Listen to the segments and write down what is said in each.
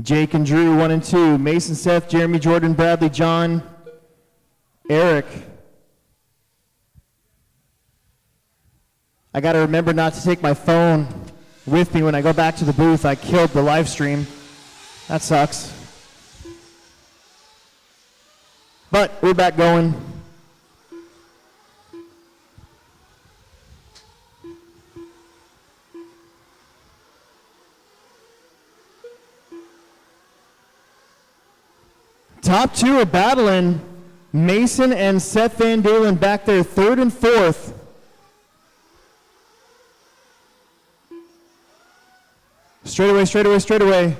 Jake and Drew, 1 and 2. Mason, Seth, Jeremy, Jordan, Bradley, John, Eric. I got to remember not to take my phone with me when I go back to the booth. I killed the live stream. That sucks. But we're back going. Top two are battling. Mason and Seth Van Dalen back there, third and fourth. Straight away, straight away, straight away.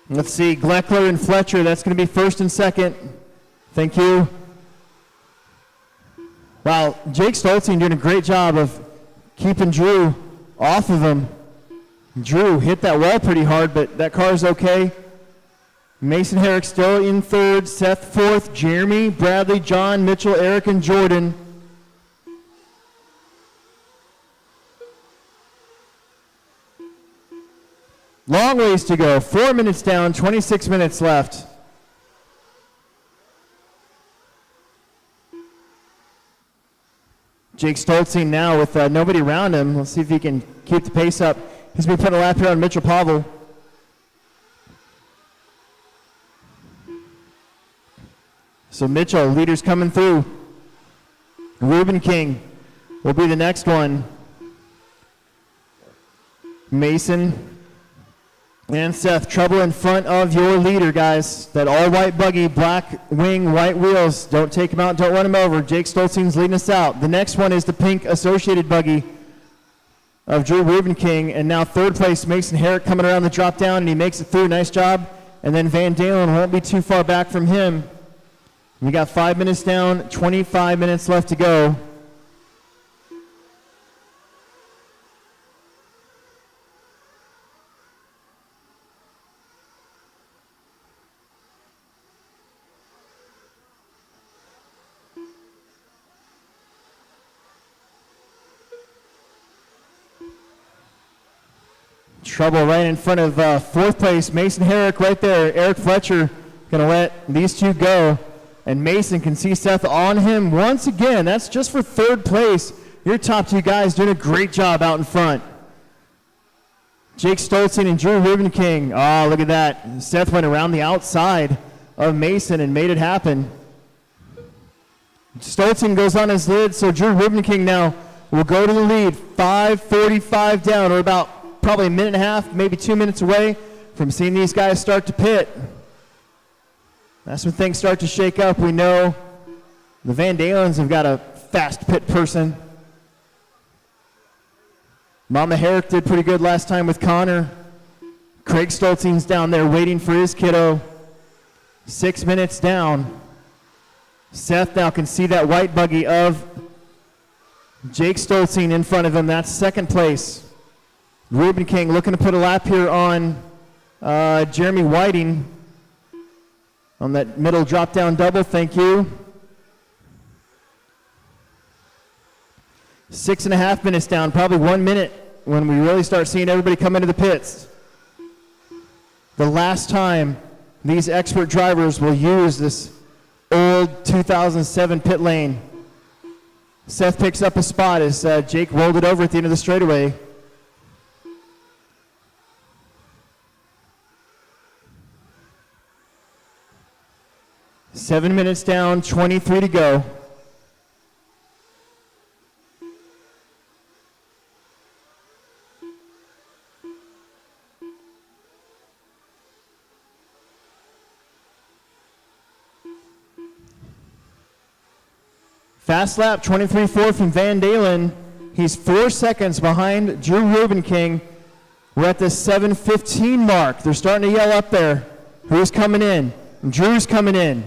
Let's see, Gleckler and Fletcher, that's going to be first and second. Thank you. Wow, Jake Stoltzing doing a great job of keeping Drew off of him. Drew hit that wall pretty hard, but that car is okay. Mason Herrick still in third, Seth fourth, Jeremy, Bradley, John, Mitchell, Eric, and Jordan. Long ways to go, 4 minutes down, 26 minutes left. Jake Stoltzing now with nobody around him. Let's see if he can keep the pace up. He's been putting a lap here on Mitchell Pavel. So Mitchell, leaders coming through. Ruben King will be the next one. Mason and Seth, trouble in front of your leader, guys. That all-white buggy, black wing, white wheels. Don't take him out, don't run him over. Jake Stoltzing's leading us out. The next one is the pink associated buggy of Drew Ruben King. And now third place, Mason Herrick coming around the drop down, and he makes it through. Nice job. And then Van Dalen won't be too far back from him. We got 5 minutes down, 25 minutes left to go. Trouble right in front of fourth place, Mason Herrick right there. Eric Fletcher gonna let these two go. And Mason can see Seth on him once again. That's just for third place. Your top two guys doing a great job out in front. Jake Stoltzing and Drew Ruben King. Oh, look at that. Seth went around the outside of Mason and made it happen. Stoltzing goes on his lid, so Drew Ruben King now will go to the lead. 5:45 down, or about probably a minute and a half, maybe 2 minutes away from seeing these guys start to pit. That's when things start to shake up. We know the Van Dalens have got a fast pit person. Mama Herrick did pretty good last time with Connor. Craig Stoltzing's down there waiting for his kiddo. 6 minutes down. Seth now can see that white buggy of Jake Stoltzing in front of him. That's second place. Ruben King looking to put a lap here on Jeremy Whiting on that middle drop-down double. Thank you. 6.5 minutes down, probably 1 minute when we really start seeing everybody come into the pits. The last time these expert drivers will use this old 2007 pit lane. Seth picks up a spot as Jake rolled it over at the end of the straightaway. Seven minutes down, 23 to go. Fast lap, 23.4 from Van Dalen. He's 4 seconds behind Drew Ruben King. We're at the 7:15 mark. They're starting to yell up there. Who's coming in? Drew's coming in.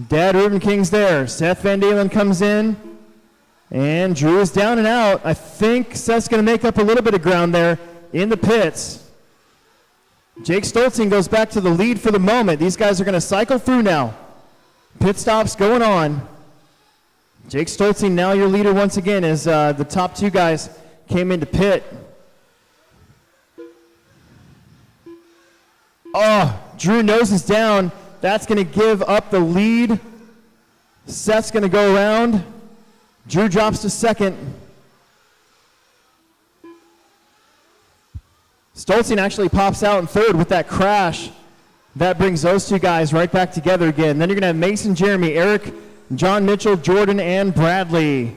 Dad Ruben King's there. Seth Van Dalen comes in. And Drew is down and out. I think Seth's going to make up a little bit of ground there in the pits. Jake Stoltzing goes back to the lead for the moment. These guys are going to cycle through now. Pit stops going on. Jake Stolzing, now your leader once again, as the top two guys came into pit. Oh, Drew noses down. That's going to give up the lead. Seth's going to go around. Drew drops to second. Stolzing actually pops out in third with that crash. That brings those two guys right back together again. Then you're going to have Mason, Jeremy, Eric, John Mitchell, Jordan, and Bradley.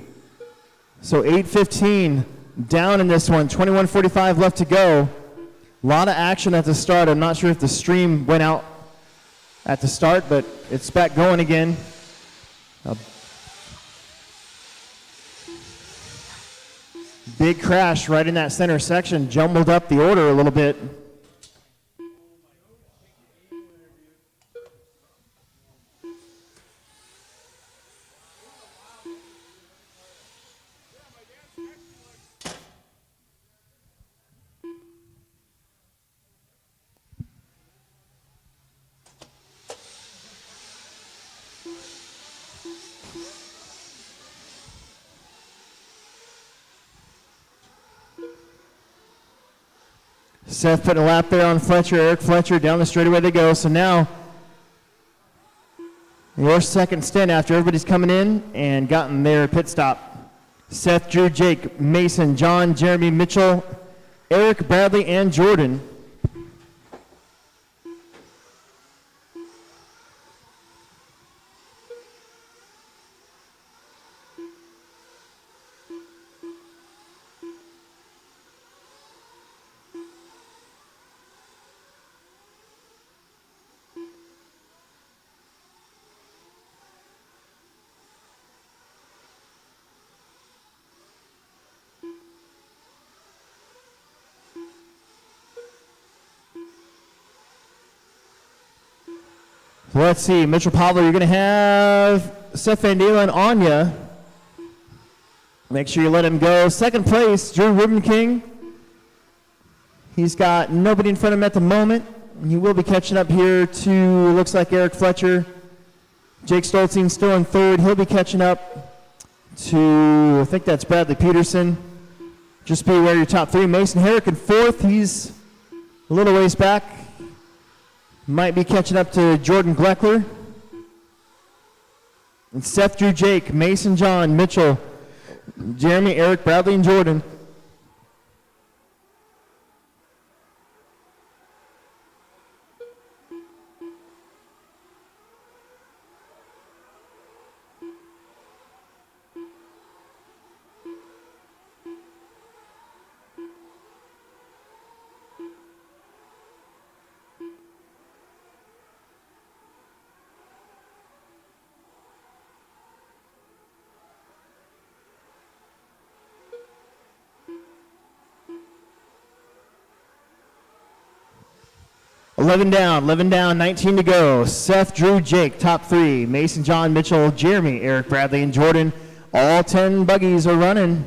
So 8:15 down in this one, 21:45 left to go. A lot of action at the start. I'm not sure if the stream went out at the start, but it's back going again. A big crash right in that center section, jumbled up the order a little bit. Seth putting a lap there on Fletcher, Eric Fletcher, down the straightaway they go. So now, your second stint after everybody's coming in and gotten their pit stop. Seth, Drew, Jake, Mason, John, Jeremy, Mitchell, Eric, Bradley, and Jordan. Let's see, Mitchell Pavler, you're going to have Seth Van Dalen and Anya. Make sure you let him go. Second place, Drew Ribbon King. He's got nobody in front of him at the moment. He will be catching up here to, looks like Eric Fletcher. Jake Stolzing still in third. He'll be catching up to, I think that's Bradley Peterson. Just be aware of your top three. Mason Herrick in fourth. He's a little ways back. Might be catching up to Jordan Gleckler. And Seth, Drew, Jake, Mason, John, Mitchell, Jeremy, Eric, Bradley, and Jordan. Eleven down, 19 to go. Seth, Drew, Jake, top three. Mason, John, Mitchell, Jeremy, Eric, Bradley, and Jordan. All 10 buggies are running.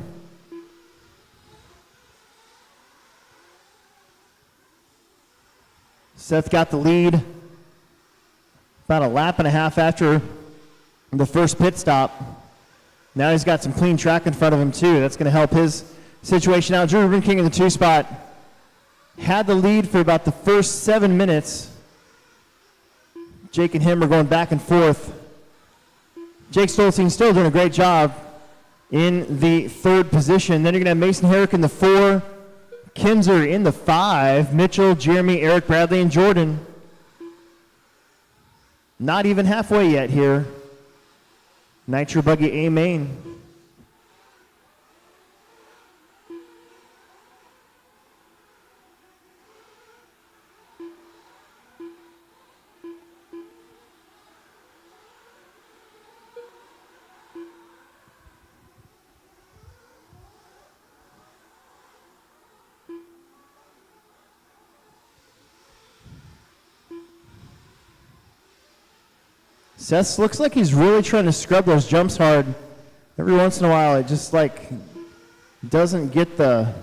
Seth got the lead about a lap and a half after the first pit stop. Now he's got some clean track in front of him too. That's going to help his situation out. Drew Ribbon King in the 2 spot. Had the lead for about the first 7 minutes. Jake and him are going back and forth. Jake Stolzing still doing a great job in the 3rd position. Then you're going to have Mason Herrick in the 4, Kinzer in the 5, Mitchell, Jeremy, Eric, Bradley, and Jordan. Not even halfway yet here. Nitro Buggy A main. Seth looks like he's really trying to scrub those jumps hard. Every once in a while, it just like doesn't get the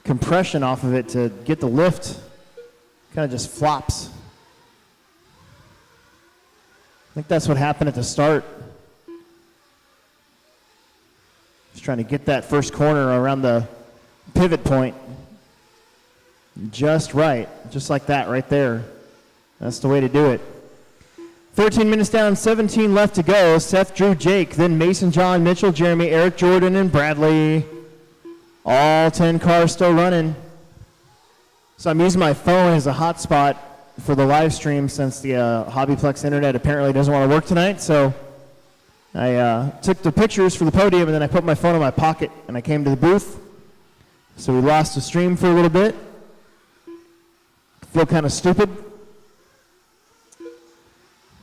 compression off of it to get the lift. Kind of just flops. think that's what happened at the start. Just trying to get that first corner around the pivot point. Just right, just like that right there. That's the way to do it. 13 minutes down, 17 left to go. Seth, Drew, Jake, then Mason, John, Mitchell, Jeremy, Eric, Jordan, and Bradley. All 10 cars still running. So I'm using my phone as a hotspot for the live stream since the Hobbyplex internet apparently doesn't want to work tonight. So I took the pictures for the podium and then I put my phone in my pocket and I came to the booth. So we lost the stream for a little bit. Feel kind of stupid,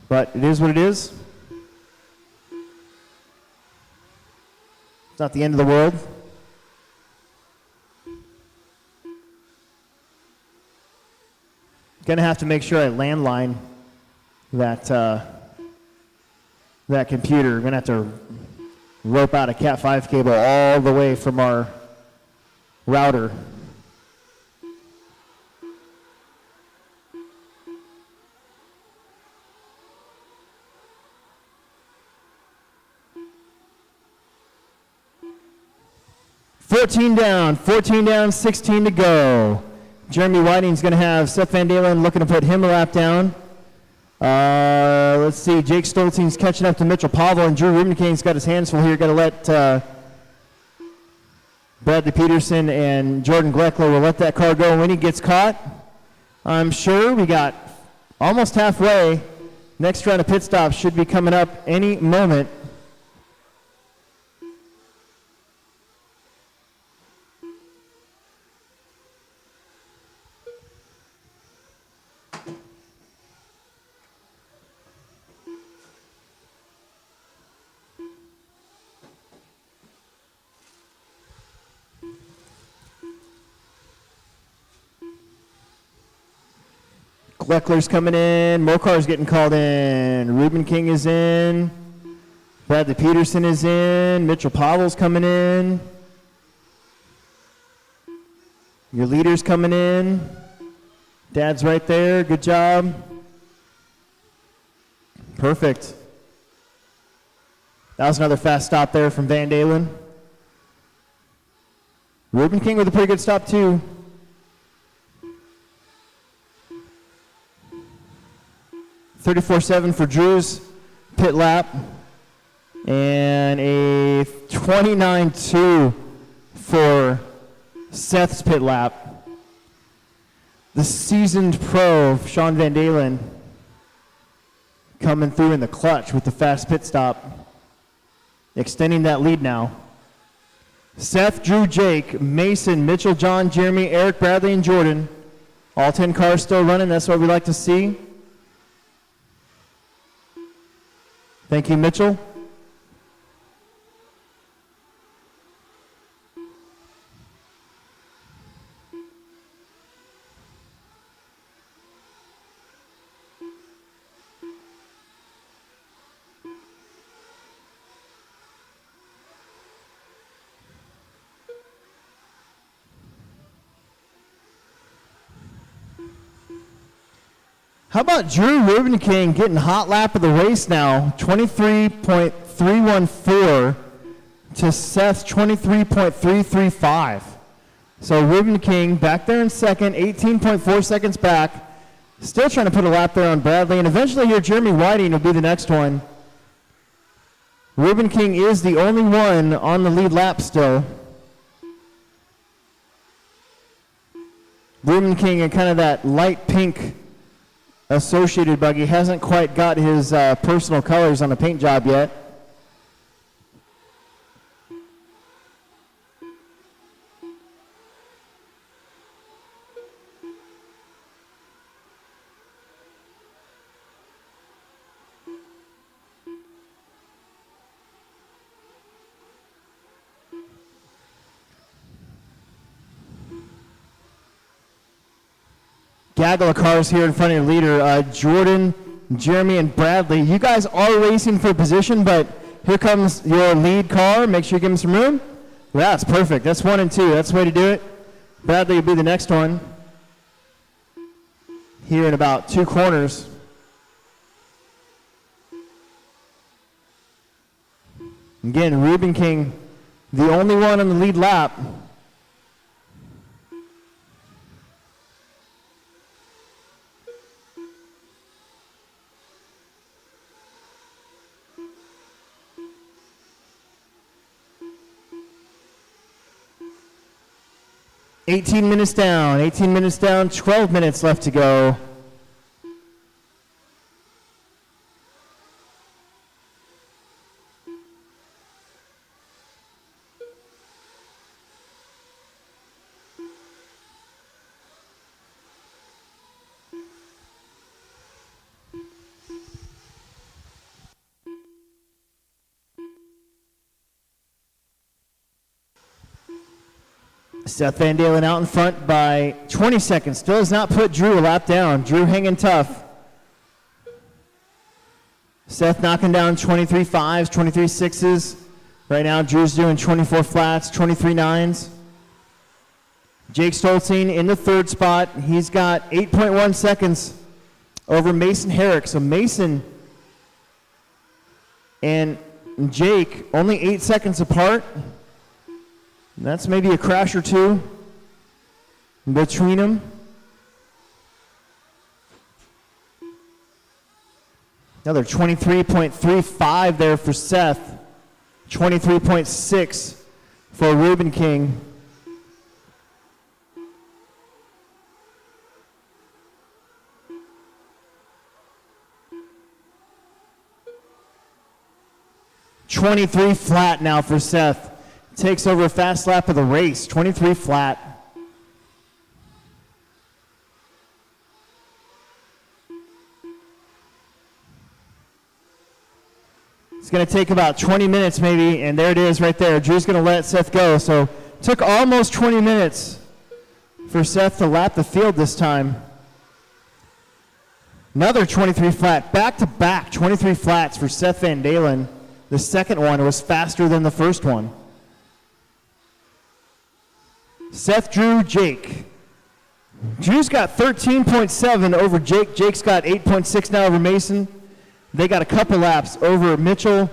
but it is what it is. It's not the end of the world. Gonna have to make sure I landline that that computer. Gonna have to rope out a Cat5 cable all the way from our router. Fourteen down, 16 to go. Jeremy Whiting's going to have Seth Van Dalen looking to put him a lap down. Let's see, Jake Stolzing's catching up to Mitchell Pavel, and Drew Rubenkane's got his hands full here. Got to let Bradley Peterson and Jordan Gleckler will let that car go when he gets caught. I'm sure we got almost halfway. Next round of pit stops should be coming up any moment. Gleckler's coming in. Mokar's getting called in. Ruben King is in. Bradley Peterson is in. Mitchell Pavel's coming in. Your leader's coming in. Dad's right there. Good job. Perfect. That was another fast stop there from Van Dalen. Ruben King with a pretty good stop too. 34.7 for Drew's pit lap, and a 29.2 for Seth's pit lap. The seasoned pro, Sean Van Dalen, coming through in the clutch with the fast pit stop, extending that lead now. Seth, Drew, Jake, Mason, Mitchell, John, Jeremy, Eric, Bradley, and Jordan. All 10 cars still running. That's what we like to see. Thank you, Mitchell. How about Drew Rubenking getting hot lap of the race now? 23.314 to Seth's 23.335. So Rubenking back there in second, 18.4 seconds back. Still trying to put a lap there on Bradley. And eventually here, Jeremy Whiting will be the next one. Rubenking is the only one on the lead lap still. Rubenking in kind of that light pink associated buggy, hasn't quite got his personal colors on the paint job yet. Gaggle of cars here in front of your leader, Jordan, Jeremy, and Bradley. You guys are racing for position, but here comes your lead car. Make sure you give him some room. Yeah, that's perfect. That's 1 and 2. That's the way to do it. Bradley will be the next one here in about 2 corners. Again, Reuben King, the only one on the lead lap. Eighteen minutes down, 12 minutes left to go. Seth Van Dalen out in front by 20 seconds. Still has not put Drew a lap down. Drew hanging tough. Seth knocking down 23 5s, 23 6s. Right now, Drew's doing 24 flats, 23 9s. Jake Stolzien in the third spot. He's got 8.1 seconds over Mason Herrick. So Mason and Jake only 8 seconds apart. That's maybe a crash or two between them. Another 23.35 there for Seth. 23.6 for Reuben King. .23 flat now for Seth. Takes over a fast lap of the race, 23 flat. It's going to take about 20 minutes maybe, and there it is right there. Drew's going to let Seth go. So took almost 20 minutes for Seth to lap the field this time. Another 23 flat, back-to-back 23 flats for Seth Van Dalen. The second one was faster than the first one. Seth, Drew, Jake. Drew's got 13.7 over Jake. Jake's got 8.6 now over Mason. They got a couple laps over Mitchell,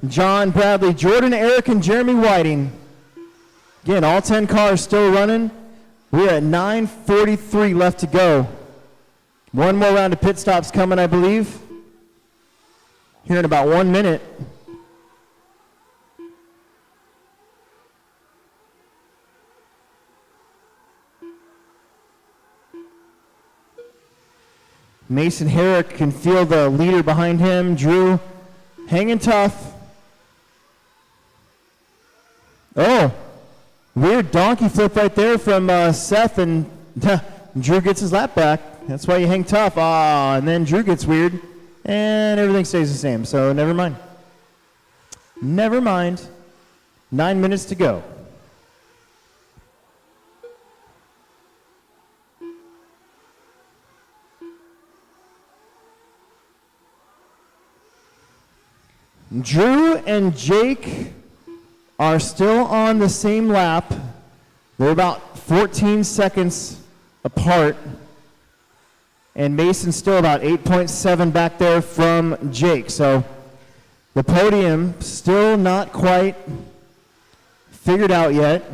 John, Bradley, Jordan, Eric, and Jeremy Whiting. Again, all 10 cars still running. We're at 9:43 left to go. One more round of pit stops coming, I believe, here in about 1 minute. Mason Herrick can feel the leader behind him. Drew hanging tough. Oh, weird donkey flip right there from Seth, and Drew gets his lap back. That's why you hang tough. And then Drew gets weird, and everything stays the same. So never mind. Never mind. 9 minutes to go. Drew and Jake are still on the same lap. They're about 14 seconds apart. And Mason's still about 8.7 back there from Jake. So the podium still not quite figured out yet.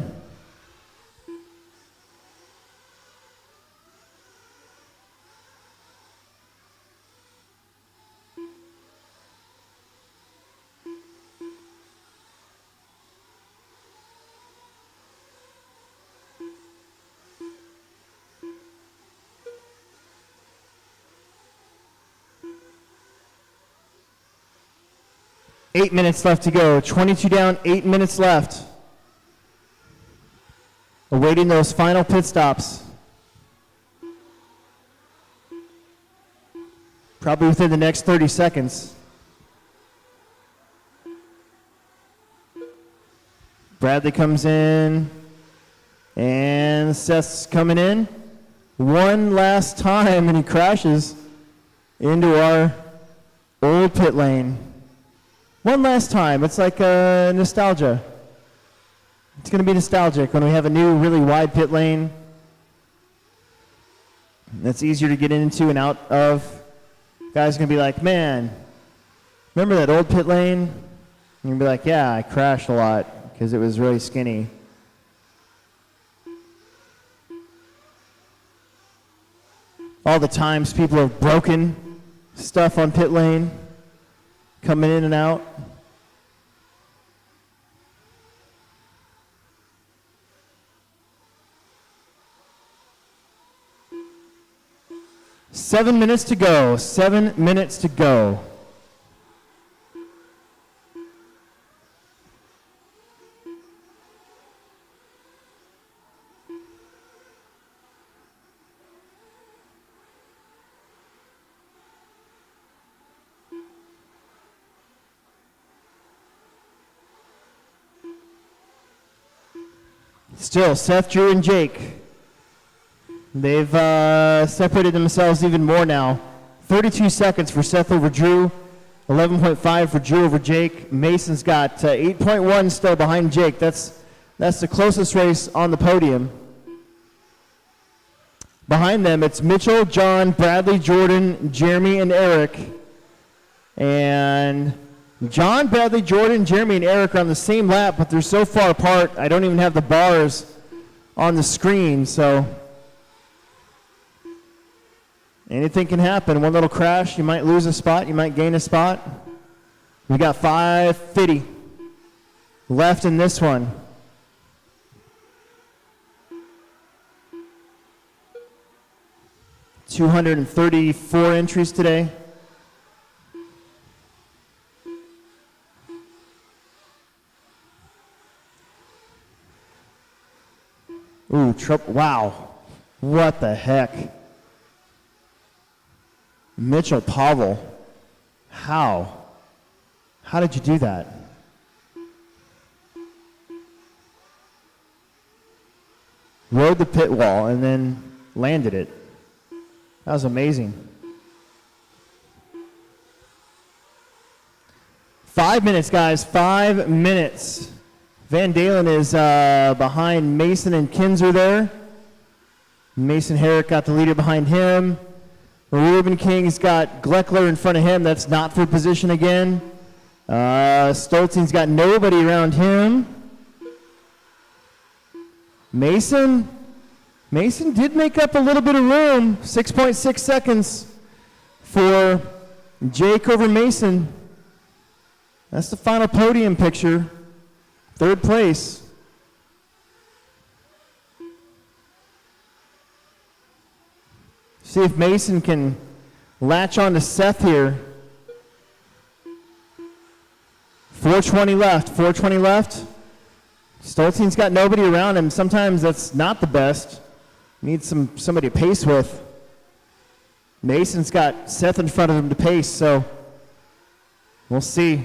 Eight minutes left to go. 22 down, 8 minutes left. Awaiting those final pit stops. Probably within the next 30 seconds. Bradley comes in, and Seth's coming in. One last time, and he crashes into our old pit lane. One last time. It's like nostalgia. It's going to be nostalgic when we have a new, really wide pit lane that's easier to get into and out of. Guys are going to be like, man, remember that old pit lane? You'll be like, yeah, I crashed a lot because it was really skinny. All the times people have broken stuff on pit lane, coming in and out. Seven minutes to go. 7 minutes to go. Still, Seth, Drew, and Jake. They've separated themselves even more now. 32 seconds for Seth over Drew, 11.5 for Drew over Jake. Mason's got 8.1 still behind Jake. That's the closest race on the podium. Behind them, it's Mitchell, John, Bradley, Jordan, Jeremy, and Eric. And John, Bradley, Jordan, Jeremy, and Eric are on the same lap, but they're so far apart, I don't even have the bars on the screen, so anything can happen. One little crash, you might lose a spot, you might gain a spot. We got 5:50 left in this one. $234 entries today. Ooh, wow. What the heck? Mitchell Pavel. How? How did you do that? Rode the pit wall and then landed it. That was amazing. 5 minutes, guys. 5 minutes. Van Dalen is behind Mason and Kinzer there. Mason Herrick got the leader behind him. Ruben King's got Gleckler in front of him. That's not for position again. Stolzing's got nobody around him. Mason did make up a little bit of room. 6.6 seconds for Jake over Mason. That's the final podium picture. Third place. See if Mason can latch on to Seth here. 4:20 left. 4:20 left. Stolzing's got nobody around him. Sometimes that's not the best. Needs somebody to pace with. Mason's got Seth in front of him to pace, so we'll see.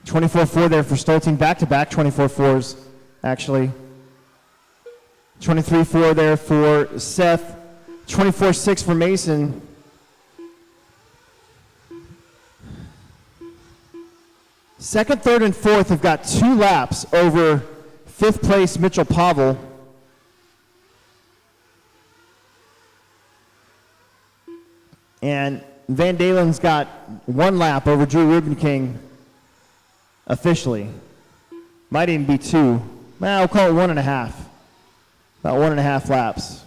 24-4 there for Stolzing, back-to-back 24-4s, actually. 23-4 there for Seth, 24-6 for Mason. Second, third, and fourth have got 2 laps over fifth place Mitchell Pavel. And Van Dalen's got 1 lap over Drew Ruben King. Officially. Might even be 2. Well, we'll call it 1.5. About 1.5 laps.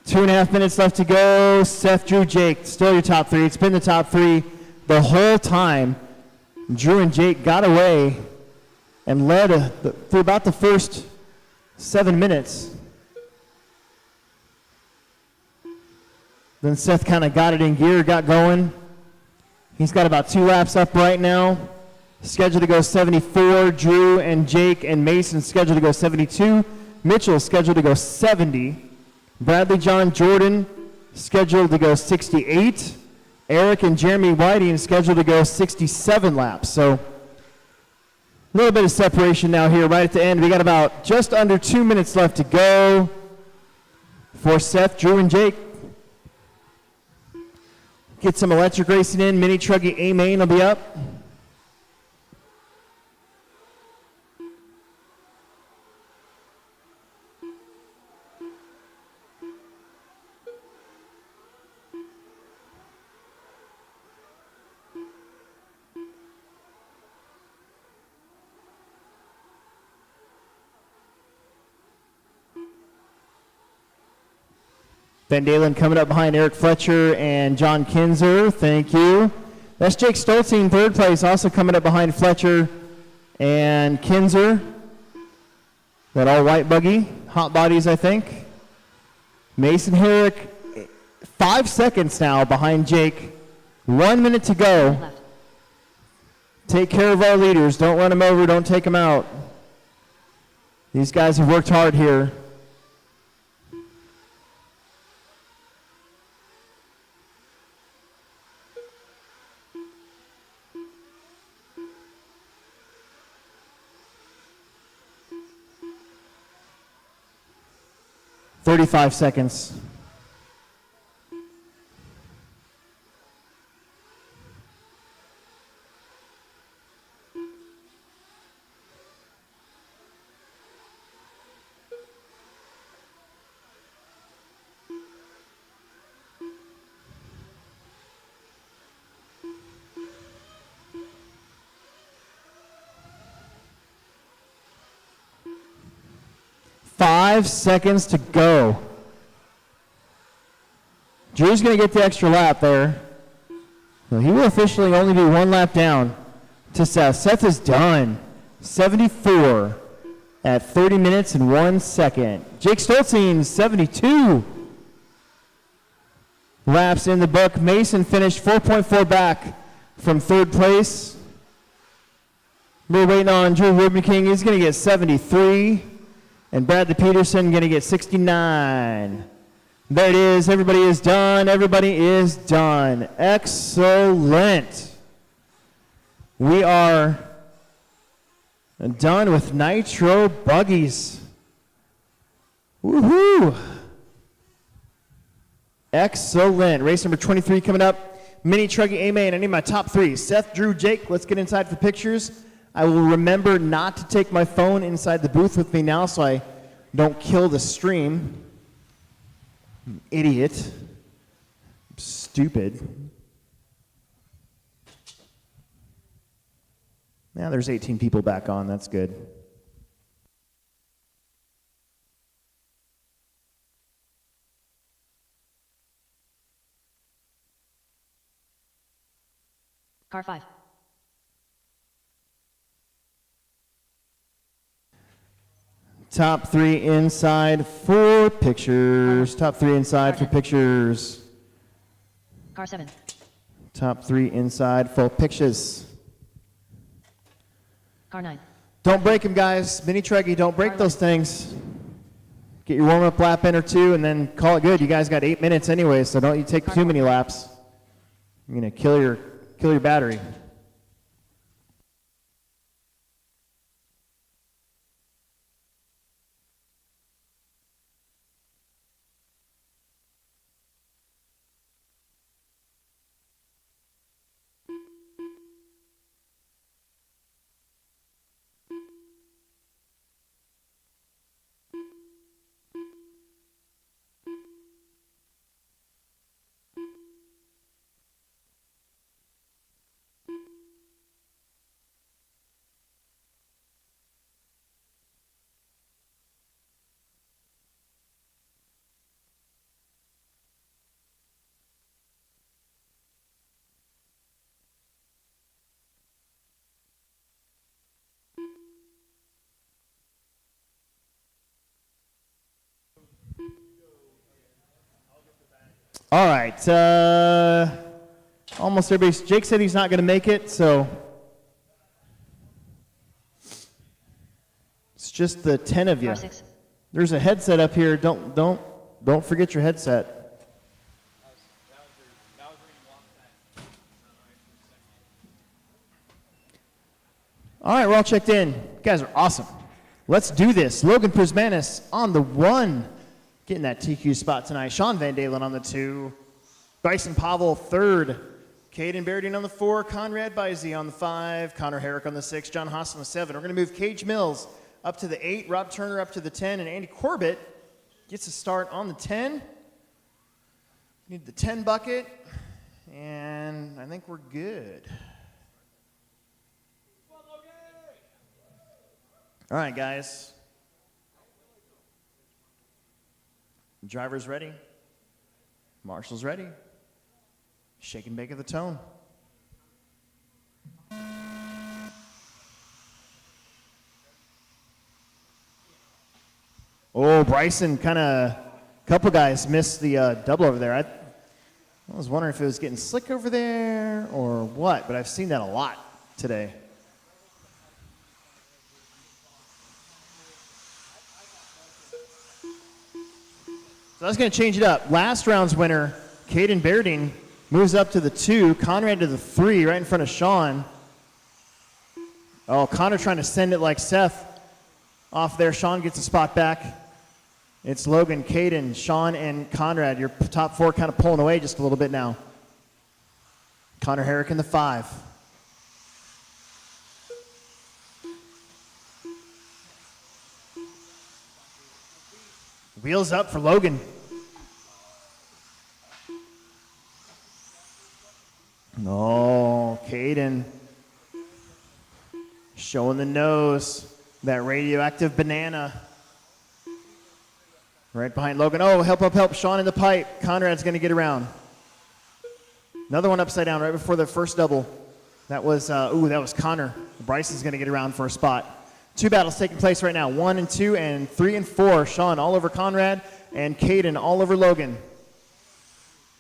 Two and a half minutes left to go. Seth, Drew, Jake, still your top 3. It's been the top 3 the whole time. Drew and Jake got away and led through about the first 7 minutes. Then Seth kind of got it in gear, got going. He's got about 2 laps up right now. Scheduled to go 74. Drew and Jake and Mason scheduled to go 72. Mitchell scheduled to go 70. Bradley, John, Jordan scheduled to go 68. Eric and Jeremy Whiting scheduled to go 67 laps. So a little bit of separation now here right at the end. We got about just under 2 minutes left to go for Seth, Drew, and Jake. Get some electric racing in. Mini Truggy A-Main will be up. Van Dalen coming up behind Eric Fletcher and John Kinzer. Thank you. That's Jake Stolze in 3rd place, also coming up behind Fletcher and Kinzer. That all white buggy, hot bodies, I think. Mason Herrick, 5 seconds now behind Jake. 1 minute to go. Take care of our leaders. Don't run them over. Don't take them out. These guys have worked hard here. $35 seconds. Five seconds to go. Drew's going to get the extra lap there. So he will officially only be 1 lap down to Seth. Seth is done. 74 at 30 minutes and 1 second. Jake Stolze, 72 laps in the book. Mason finished 4.4 back from 3rd place. We're waiting on Drew Rubin King. He's going to get 73. And Bradley Peterson going to get 69. There it is. Everybody is done. Everybody is done. Excellent. We are done with Nitro Buggies. Woohoo! Excellent. Race number 23 coming up. Mini Truggy A-Main. I need my top 3. Seth, Drew, Jake. Let's get inside for pictures. I will remember not to take my phone inside the booth with me now so I don't kill the stream. Idiot. Stupid. Now there's 18 people back on. That's good. Car 5. Top 3 inside for pictures. Top 3 inside for pictures. Car 7. Top 3 inside for pictures. Car 9. Don't break them, guys. Mini Truggy, don't break those things. Get your warm-up lap in or 2 and then call it good. You guys got 8 minutes anyway, so don't you take too many laps. You're going to kill your battery. All right. Almost everybody. Jake said he's not going to make it, so it's just the 10 of you. Car 6. There's a headset up here. Don't forget your headset. All right, we're all checked in. You guys are awesome. Let's do this. Logan Prismanis on the 1, getting that TQ spot tonight. Sean Van Dalen on the 2. Bryson Pavel 3rd. Caden Berdine on the 4. Conrad Bizey on the 5. Connor Herrick on the 6. John Haas on the 7. We're going to move Cage Mills up to the 8. Rob Turner up to the 10. And Andy Corbett gets a start on the 10. Need the 10 bucket. And I think we're good. All right, guys. Driver's ready. Marshall's ready. Shake and bake of the tone. Oh, Bryson kind of, a couple guys missed the double over there. I was wondering if it was getting slick over there or what, but I've seen that a lot today. So that's going to change it up. Last round's winner, Caden Berdine, moves up to the 2. Conrad to the 3, right in front of Sean. Oh, Connor trying to send it like Seth off there. Sean gets a spot back. It's Logan, Caden, Sean, and Conrad. Your top 4 kind of pulling away just a little bit now. Connor Herrick in the 5. Wheels up for Logan. No, Caden showing the nose. That radioactive banana. Right behind Logan. Oh, help. Sean in the pipe. Conrad's going to get around. Another one upside down right before the first double. That was Connor. Bryson's going to get around for a spot. 2 battles taking place right now. 1 and 2 and 3 and 4. Sean all over Conrad and Caden all over Logan.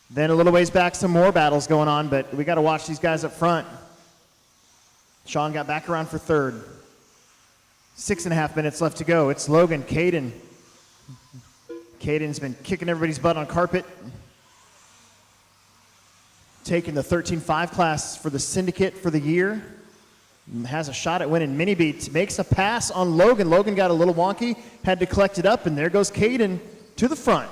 Then a little ways back, some more battles going on, but we got to watch these guys up front. Sean got back around for 3rd. 6.5 minutes left to go. It's Logan, Caden. Caden's been kicking everybody's butt on carpet. Taking the 13.5 class for the syndicate for the year. Has a shot at winning mini beat. Makes a pass on Logan. Logan got a little wonky. Had to collect it up, and there goes Caden to the front.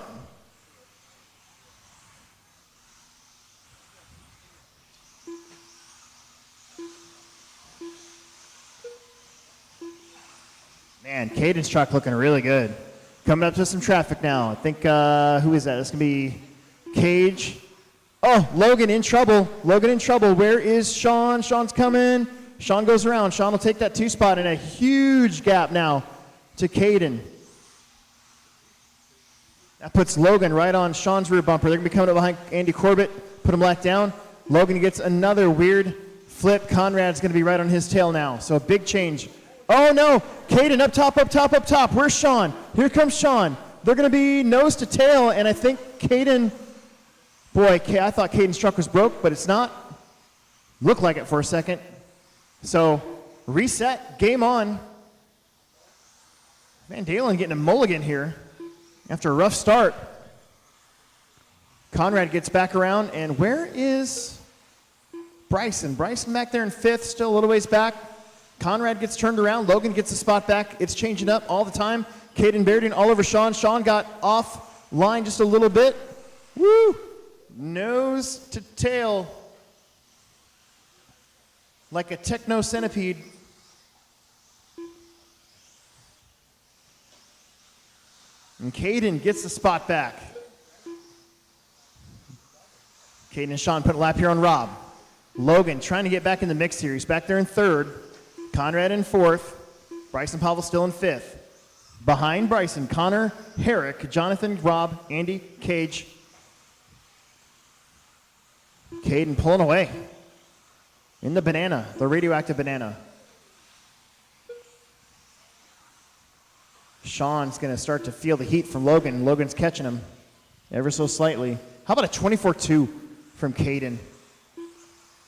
Man, Caden's truck looking really good. Coming up to some traffic now. I think, who is that? This can be Cage. Oh, Logan in trouble. Logan in trouble. Where is Sean? Sean's coming. Sean goes around. Sean will take that 2 spot and a huge gap now to Caden. That puts Logan right on Sean's rear bumper. They're going to be coming up behind Andy Corbett. Put him back down. Logan gets another weird flip. Conrad's going to be right on his tail now. So a big change. Oh, no. Caden up top. Where's Sean? Here comes Sean. They're going to be nose to tail, and I think Caden, boy, I thought Caden's truck was broke, but it's not. Looked like it for a second. So reset, game on. Van Dalen getting a mulligan here after a rough start. Conrad gets back around, and where is Bryson? Bryson back there in 5th, still a little ways back. Conrad gets turned around. Logan gets the spot back. It's changing up all the time. Caden Berdine all over Sean. Sean got off line just a little bit. Woo! Nose to tail. Like a Tekno centipede. And Caden gets the spot back. Caden and Sean put a lap here on Rob. Logan trying to get back in the mix here. He's back there in 3rd. Conrad in 4th. Bryson Pavel still in 5th. Behind Bryson, Connor, Herrick, Jonathan, Rob, Andy, Cage. Caden pulling away in the banana, the radioactive banana. Sean's going to start to feel the heat from Logan. Logan's catching him ever so slightly. How about a 24-2 from Caden?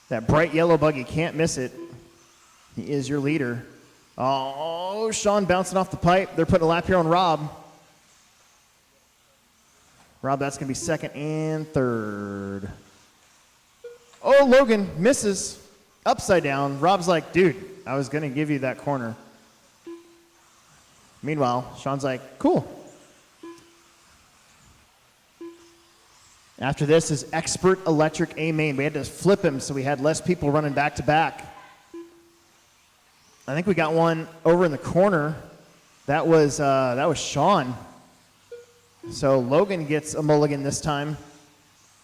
That bright yellow buggy, can't miss it. He is your leader. Oh, Sean bouncing off the pipe. They're putting a lap here on Rob. Rob, that's going to be second and third. Oh, Logan misses. Upside down. Rob's like, dude, I was going to give you that corner. Meanwhile, Sean's like, cool. After this is Expert Electric A main. We had to flip him so we had less people running back to back. I think we got one over in the corner. That was Sean. So Logan gets a mulligan this time.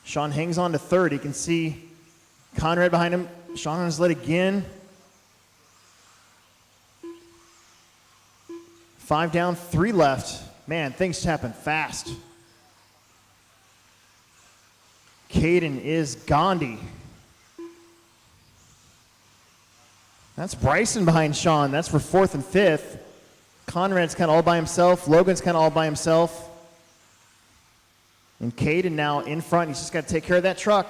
Sean hangs on to third. You can see Conrad behind him. Sean on his lead again. 5 down, 3 left. Man, things happen fast. Caden is Gandhi. That's Bryson behind Sean. That's for 4th and 5th. Conrad's kind of all by himself. Logan's kind of all by himself. And Caden now in front. He's just got to take care of that truck.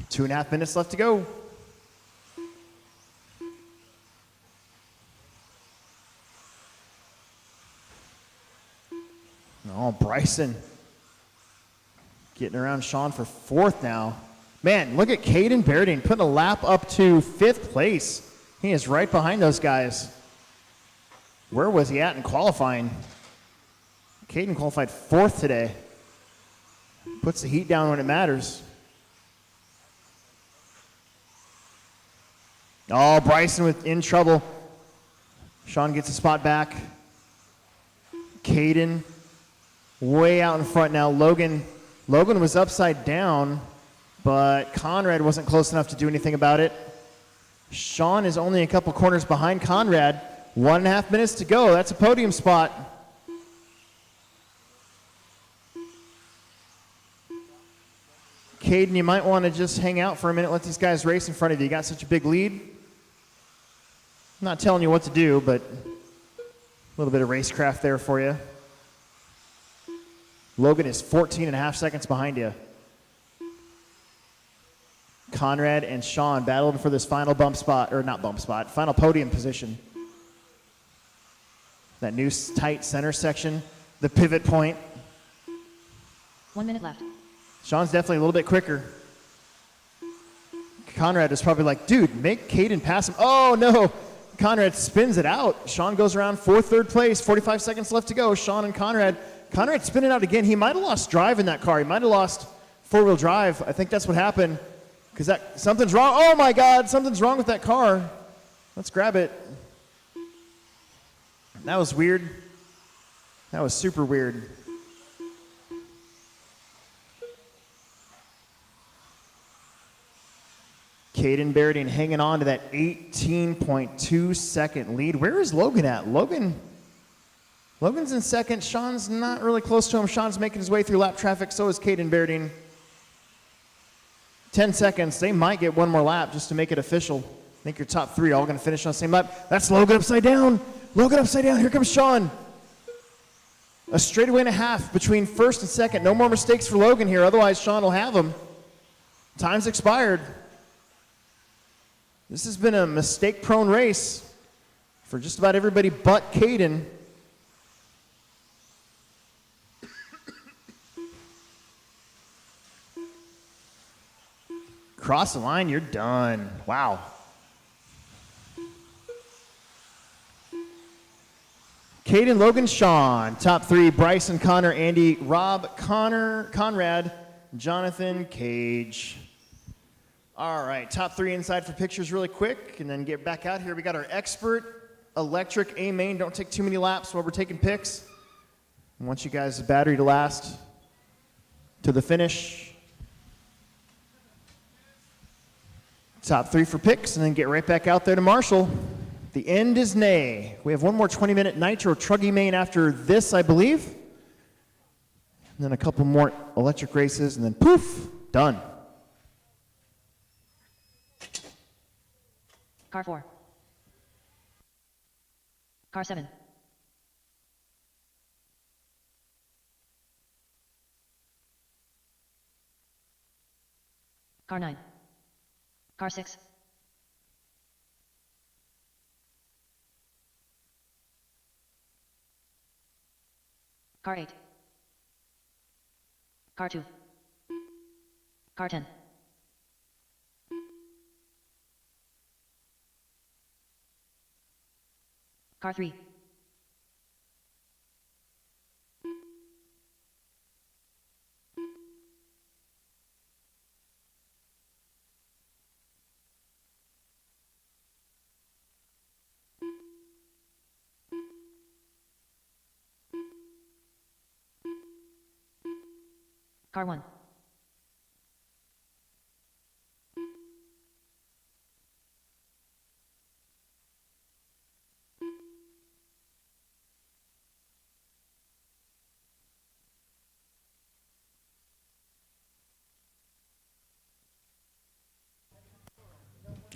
Two and a half minutes left to go. Oh, Bryson getting around Sean for 4th now. Man, look at Caden Berdine putting a lap up to 5th place. He is right behind those guys. Where was he at in qualifying? Caden qualified 4th today. Puts the heat down when it matters. Oh, Bryson in trouble. Sean gets a spot back. Caden way out in front now. Logan was upside down, but Conrad wasn't close enough to do anything about it. Sean is only a couple corners behind Conrad. 1.5 minutes to go. That's a podium spot. Caden, you might want to just hang out for a minute, let these guys race in front of you. You got such a big lead. I'm not telling you what to do, but a little bit of racecraft there for you. Logan is 14.5 seconds behind you. Conrad and Sean battling for this final bump spot, or not bump spot, final podium position. That new tight center section, the pivot point. 1 minute left. Sean's definitely a little bit quicker. Conrad is probably like, dude, make Caden pass him. Oh, no. Conrad spins it out. Sean goes around for 3rd place. 45 seconds left to go. Sean and Conrad. Conrad spinning out again. He might have lost drive in that car. He might have lost 4-wheel drive. I think that's what happened. Because something's wrong. Oh, my God. Something's wrong with that car. Let's grab it. That was weird. That was super weird. Caden Berdine hanging on to that 18.2 second lead. Where is Logan at? Logan's in second. Sean's not really close to him. Sean's making his way through lap traffic. So is Caden Berdine. 10 seconds. They might get one more lap just to make it official. I think your top 3 are all going to finish on the same lap. That's Logan upside down. Logan upside down. Here comes Sean. A straightaway and a half between 1st and 2nd. No more mistakes for Logan here. Otherwise, Sean will have him. Time's expired. This has been a mistake-prone race for just about everybody but Caden. Cross the line, you're done. Wow. Caden, Logan, Sean. Top 3, Bryson, Connor, Andy, Rob, Conrad, Jonathan, Cage. All right, top 3 inside for pictures really quick, and then get back out here. We got our Expert Electric A main. Don't take too many laps while we're taking pics. I want you guys' battery to last to the finish. Top 3 for pics, and then get right back out there to Marshall. The end is nay. We have one more 20-minute Nitro Truggy main after this, I believe. And then a couple more electric races, and then poof, done. Car 4. Car 7. Car 9. Car 6. Car 8. Car 2. Car 10. Car 3. Car 1.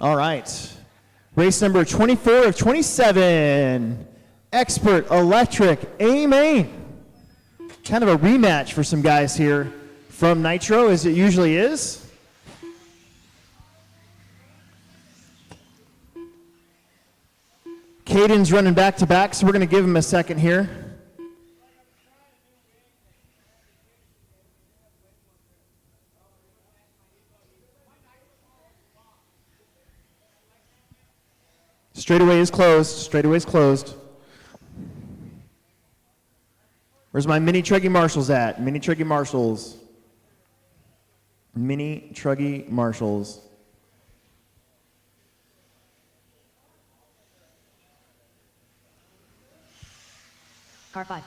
All right. Race number 24 of 27. Expert Electric A main. Kind of a rematch for some guys here from Nitro, as it usually is. Caden's running back to back, so we're going to give him a second here. Straightaway is closed. Straightaway is closed. Where's my mini Truggy Marshalls at? Mini Truggy Marshalls. Mini Truggy Marshalls. Car 5.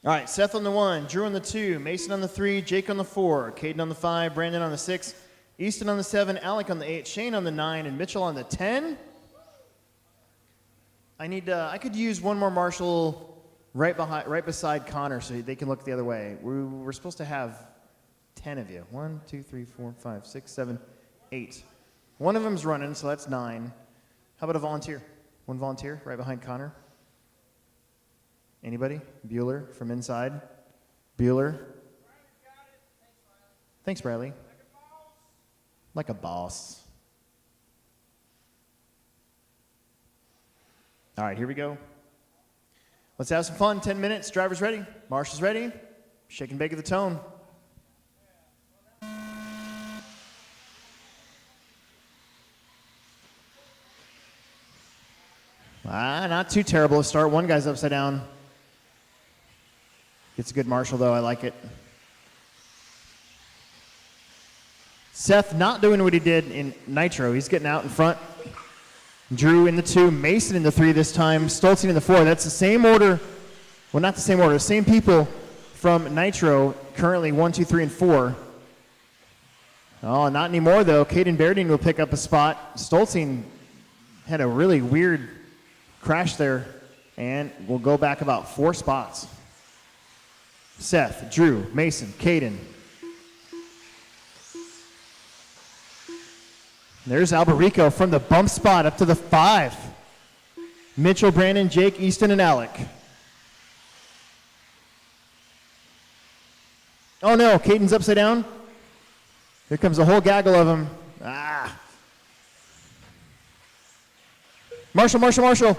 All right, Seth on the 1, Drew on the 2, Mason on the 3, Jake on the 4, Caden on the 5, Brandon on the 6, Easton on the 7, Alec on the 8, Shane on the 9, and Mitchell on the 10. I could use one more Marshall right beside Connor so they can look the other way. We're supposed to have 10 of you. 1, 2, 3, 4, 5, 6, 7, 8. One of them's running, so that's 9. How about a volunteer? One volunteer right behind Connor. Anybody? Bueller from inside? Bueller? Thanks, Bradley. Like a boss. All right, here we go. Let's have some fun. 10 minutes. Driver's ready. Marshall's ready. Shake and bake of the tone. Not too terrible to start. One guy's upside down. Gets a good Marshall, though. I like it. Seth not doing what he did in Nitro. He's getting out in front. Drew in the 2, Mason in the 3 this time, Stoltz in the 4. That's the same order. Well, not the same order. Same people from Nitro, currently 1, 2, 3, and 4. Oh, not anymore, though. Caden Berdine will pick up a spot. Stoltzing had a really weird crash there, and we'll go back about 4 spots. Seth, Drew, Mason, Caden. There's Alberico from the bump spot up to the 5. Mitchell, Brandon, Jake, Easton, and Alec. Oh no, Caden's upside down. Here comes a whole gaggle of them. Marshall, Marshall, Marshall.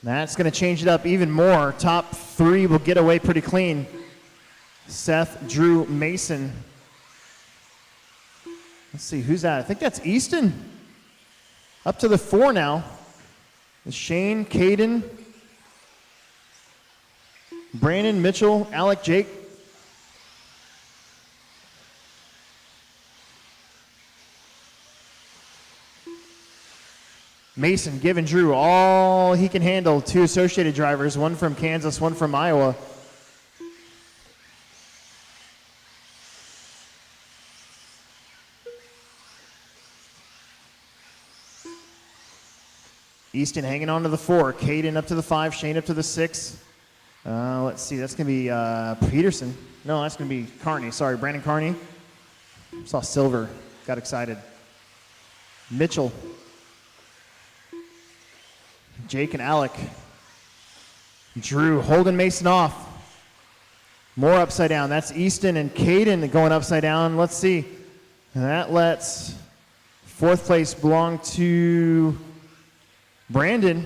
That's going to change it up even more. Top 3 will get away pretty clean. Seth, Drew, Mason. Let's see, who's that? I think that's Easton. Up to the 4 now. Shane, Caden, Brandon, Mitchell, Alec, Jake. Mason giving Drew all he can handle. 2 associated drivers, one from Kansas, one from Iowa. Easton hanging on to the 4. Caden up to the 5. Shane up to the 6. Let's see. That's going to be Peterson. No, that's going to be Carney. Sorry, Brandon Carney. Saw silver. Got excited. Mitchell. Jake and Alec. Drew holding Mason off. More upside down. That's Easton and Caden going upside down. Let's see. And that lets 4th place belong to Brandon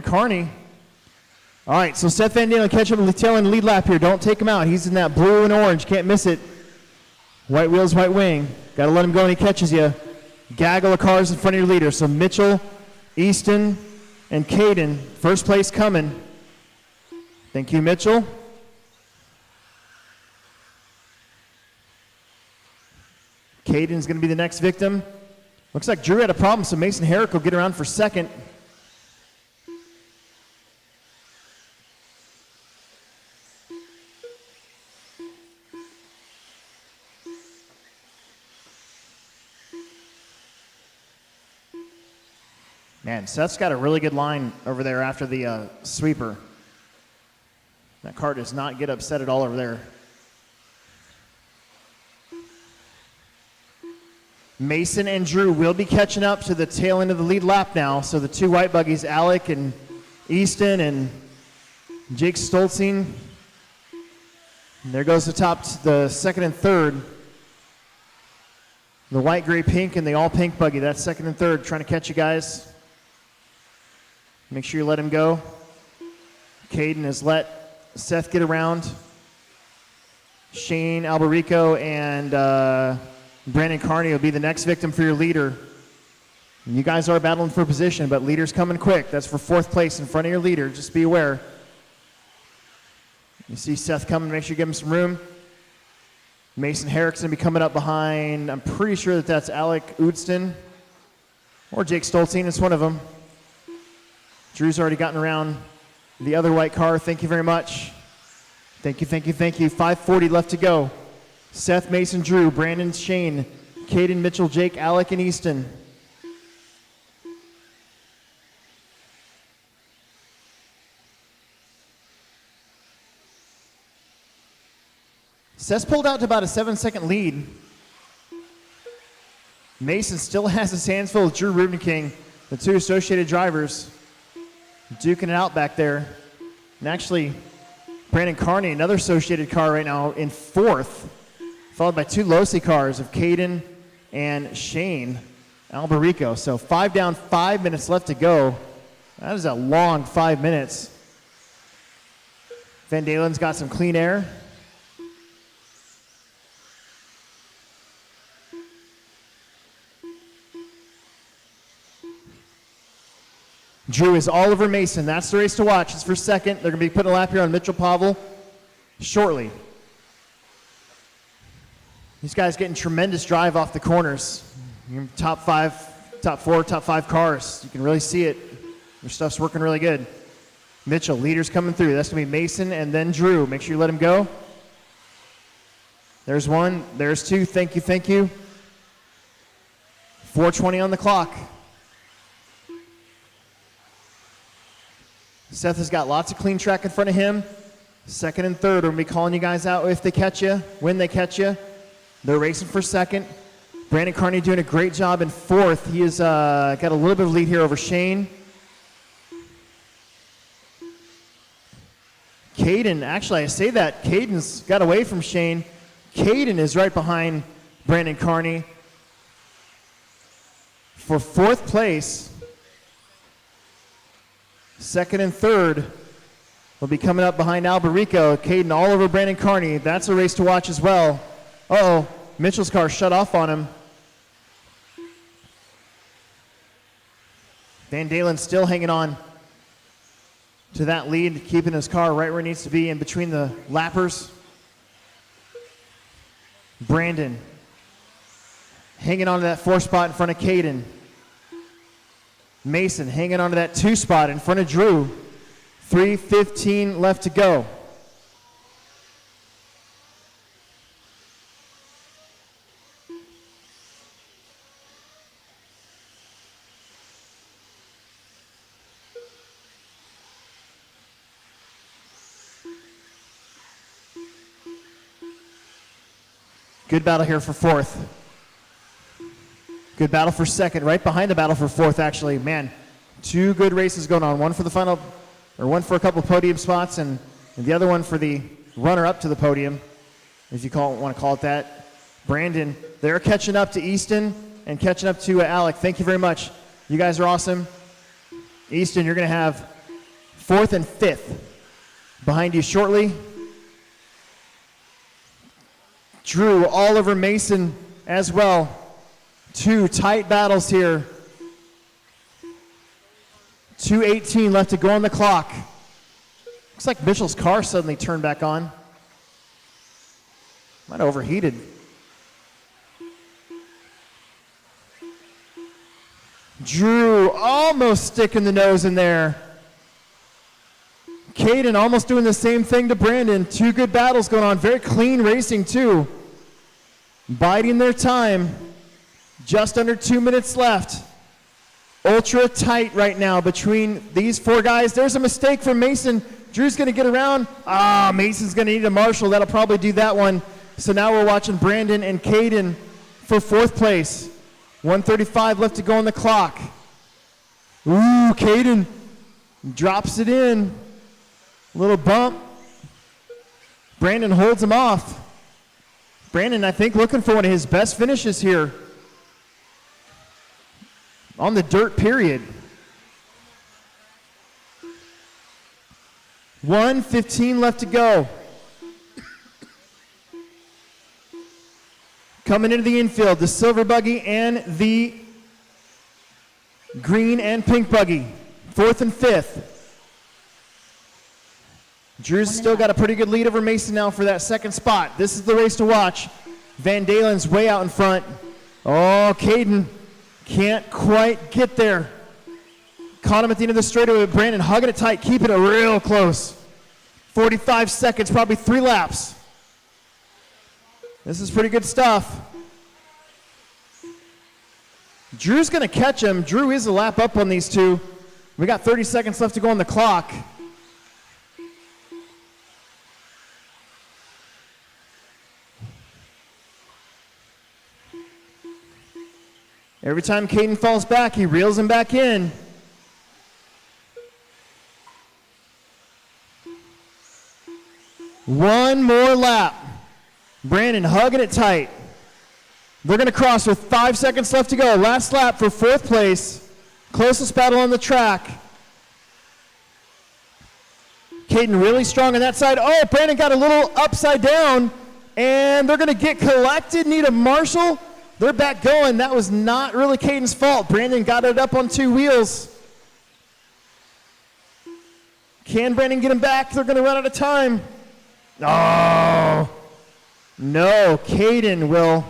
Carney. All right, so Seth Van Dalen catch up with the tail end lead lap here. Don't take him out. He's in that blue and orange. Can't miss it. White wheels, white wing. Got to let him go when he catches you. Gaggle of cars in front of your leader. So Mitchell, Easton, and Caden, 1st place coming. Thank you, Mitchell. Caden's going to be the next victim. Looks like Drew had a problem, so Mason Herrick will get around for 2nd. Man, Seth's got a really good line over there after the sweeper. That car does not get upset at all over there. Mason and Drew will be catching up to the tail end of the lead lap now. So the 2 white buggies, Alec and Easton and Jake Stolzing. And there goes the 2nd and 3rd. The white, gray, pink, and the all pink buggy. That's 2nd and 3rd. Trying to catch you guys. Make sure you let him go. Caden has let Seth get around. Shane Alberico and Brandon Carney will be the next victim for your leader. And you guys are battling for position, but leader's coming quick. That's for 4th place in front of your leader. Just be aware. You see Seth coming. Make sure you give him some room. Mason Herrick's going to be coming up behind. I'm pretty sure that that's Alec Udston or Jake Stolzing. It's one of them. Drew's already gotten around the other white car. Thank you very much. Thank you, thank you, thank you. 5:40 left to go. Seth, Mason, Drew, Brandon, Shane, Caden, Mitchell, Jake, Alec, and Easton. Seth's pulled out to about a 7-second lead. Mason still has his hands full with Drew Rubenking, the 2 associated drivers, duking it out back there. And actually, Brandon Carney, another associated car right now, in 4th, followed by 2 Losi cars of Caden and Shane Alberico. So 5 down, 5 minutes left to go. That is a long 5 minutes. Van Dalen's got some clean air. Drew is all over Mason. That's the race to watch. It's for 2nd. They're going to be putting a lap here on Mitchell Pavel shortly. These guys getting tremendous drive off the corners. Top 5, top 4, top 5 cars. You can really see it. Their stuff's working really good. Mitchell, leaders coming through. That's going to be Mason and then Drew. Make sure you let him go. There's 1. There's 2. Thank you, thank you. 4:20 on the clock. Seth has got lots of clean track in front of him. 2nd and 3rd, we're going to be calling you guys out if they catch you, when they catch you. They're racing for 2nd. Brandon Carney doing a great job in 4th. He has got a little bit of lead here over Shane. Caden, actually I say that, Caden's got away from Shane. Caden is right behind Brandon Carney for 4th place. 2nd and 3rd will be coming up behind Alberico. Caden all over Brandon Carney. That's a race to watch as well. Uh-oh, Mitchell's car shut off on him. Van Dalen still hanging on to that lead, keeping his car right where it needs to be in between the lappers. Brandon hanging on to that 4th spot in front of Caden. Mason hanging onto that 2 spot in front of Drew. 3:15 left to go. Good battle here for 4th. Good battle for 2nd, right behind the battle for 4th, actually. Man, 2 good races going on. One for the final, or one for a couple podium spots, and the other one for the runner-up to the podium, if you want to call it that. Brandon, they're catching up to Easton and catching up to Alec. Thank you very much. You guys are awesome. Easton, you're going to have 4th and 5th behind you shortly. Drew all over Mason as well. 2 tight battles here. 2:18 left to go on the clock. Looks like Mitchell's car suddenly turned back on. Might have overheated. Drew almost sticking the nose in there. Caden almost doing the same thing to Brandon. 2 good battles going on. Very clean racing too. Biding their time. Just under 2 minutes left. Ultra tight right now between these 4 guys. There's a mistake from Mason. Drew's going to get around. Mason's going to need a marshal. That'll probably do that one. So now we're watching Brandon and Caden for 4th place. 1:35 left to go on the clock. Ooh, Caden drops it in. Little bump. Brandon holds him off. Brandon, I think, looking for one of his best finishes here on the dirt, period. 1:15 left to go. Coming into the infield, the silver buggy and the green and pink buggy. 4th and 5th. Drew's still got a pretty good lead over Mason now for that 2nd spot. This is the race to watch. Van Dalen's way out in front. Oh, Caden can't quite get there. Caught him at the end of the straightaway. Brandon hugging it tight, keeping it real close. 45 seconds, probably 3 laps. This is pretty good stuff. Drew's going to catch him. Drew is a lap up on these 2. We got 30 seconds left to go on the clock. Every time Caden falls back, he reels him back in. One more lap. Brandon hugging it tight. They're going to cross with 5 seconds left to go. Last lap for 4th place. Closest battle on the track. Caden really strong on that side. Oh, Brandon got a little upside down, and they're going to get collected. Need a marshal. They're back going. That was not really Caden's fault. Brandon got it up on 2 wheels. Can Brandon get him back? They're going to run out of time. Oh, no. Caden will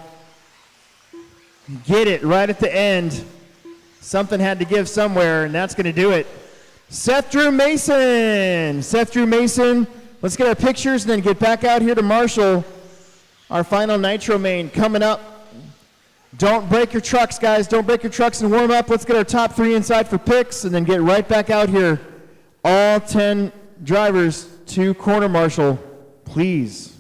get it right at the end. Something had to give somewhere, and that's going to do it. Seth Drew Mason. Seth Drew Mason. Let's get our pictures and then get back out here to marshal our final Nitro main coming up. Don't break your trucks, guys. Don't break your trucks and warm up. Let's get our top 3 inside for picks and then get right back out here. All 10 drivers to corner marshal, please.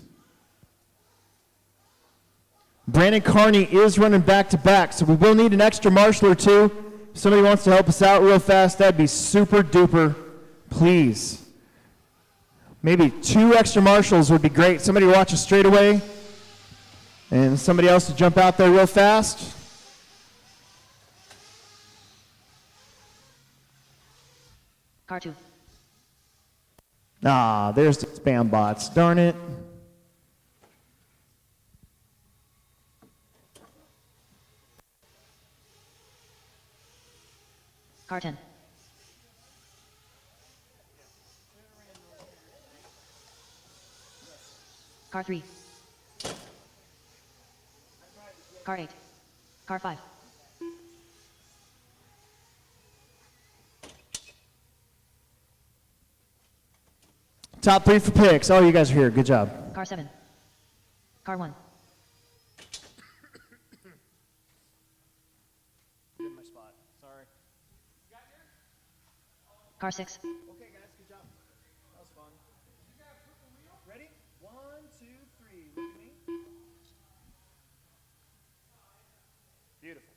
Brandon Carney is running back-to-back, so we will need an extra marshal or 2. If somebody wants to help us out real fast, that'd be super duper, please. Maybe 2 extra marshals would be great. Somebody watch us straight away. And somebody else to jump out there real fast. Car 2. There's the spam bots. Darn it. Car 10. Car 3. Car 8. Car 5. Top 3 for picks. Oh, you guys are here. Good job. Car 7. Car 1. My spot. Sorry. Car 6. Okay, guys. Good job. That was fun. Ready? 1, 2, 3. Look at me. Beautiful.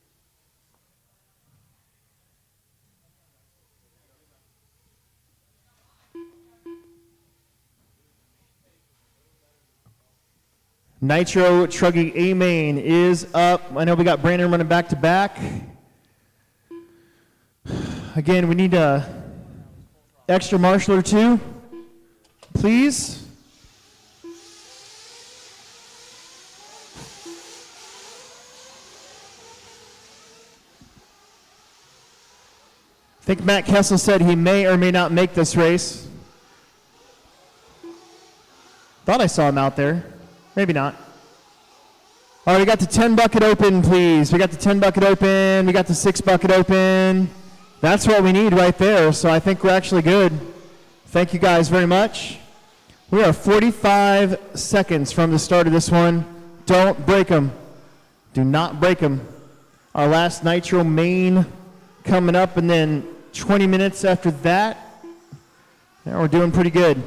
Nitro Truggy A main is up. I know we got Brandon running back to back. Again, we need a extra marshal or two, please. I think Matt Kessel said he may or may not make this race. Thought I saw him out there. Maybe not. All right, we got the 10 bucket open, please. We got the 10 bucket open. We got the 6 bucket open. That's what we need right there, so I think we're actually good. Thank you guys very much. We are 45 seconds from the start of this one. Don't break them. Do not break them. Our last Nitro main coming up, and then 20 minutes after that. Yeah, we're doing pretty good.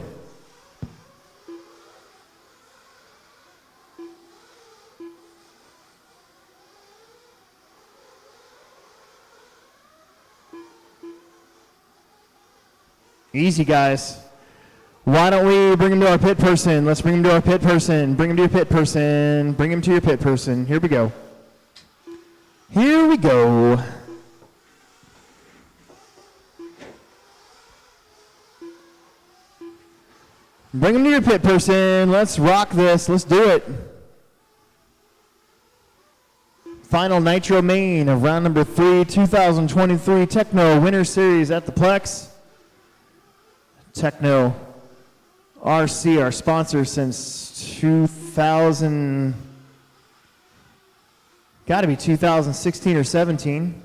Easy, guys. Why don't we bring him to our pit person? Let's bring him to our pit person. Bring him to your pit person. Bring him to your pit person. Here we go. Here we go. Bring him to your pit person. Let's rock this. Let's do it. Final Nitro main of round number 3, 2023 Tekno Winter Series at the Plex. Tekno RC, our sponsor since 2000, got to be 2016 or 17.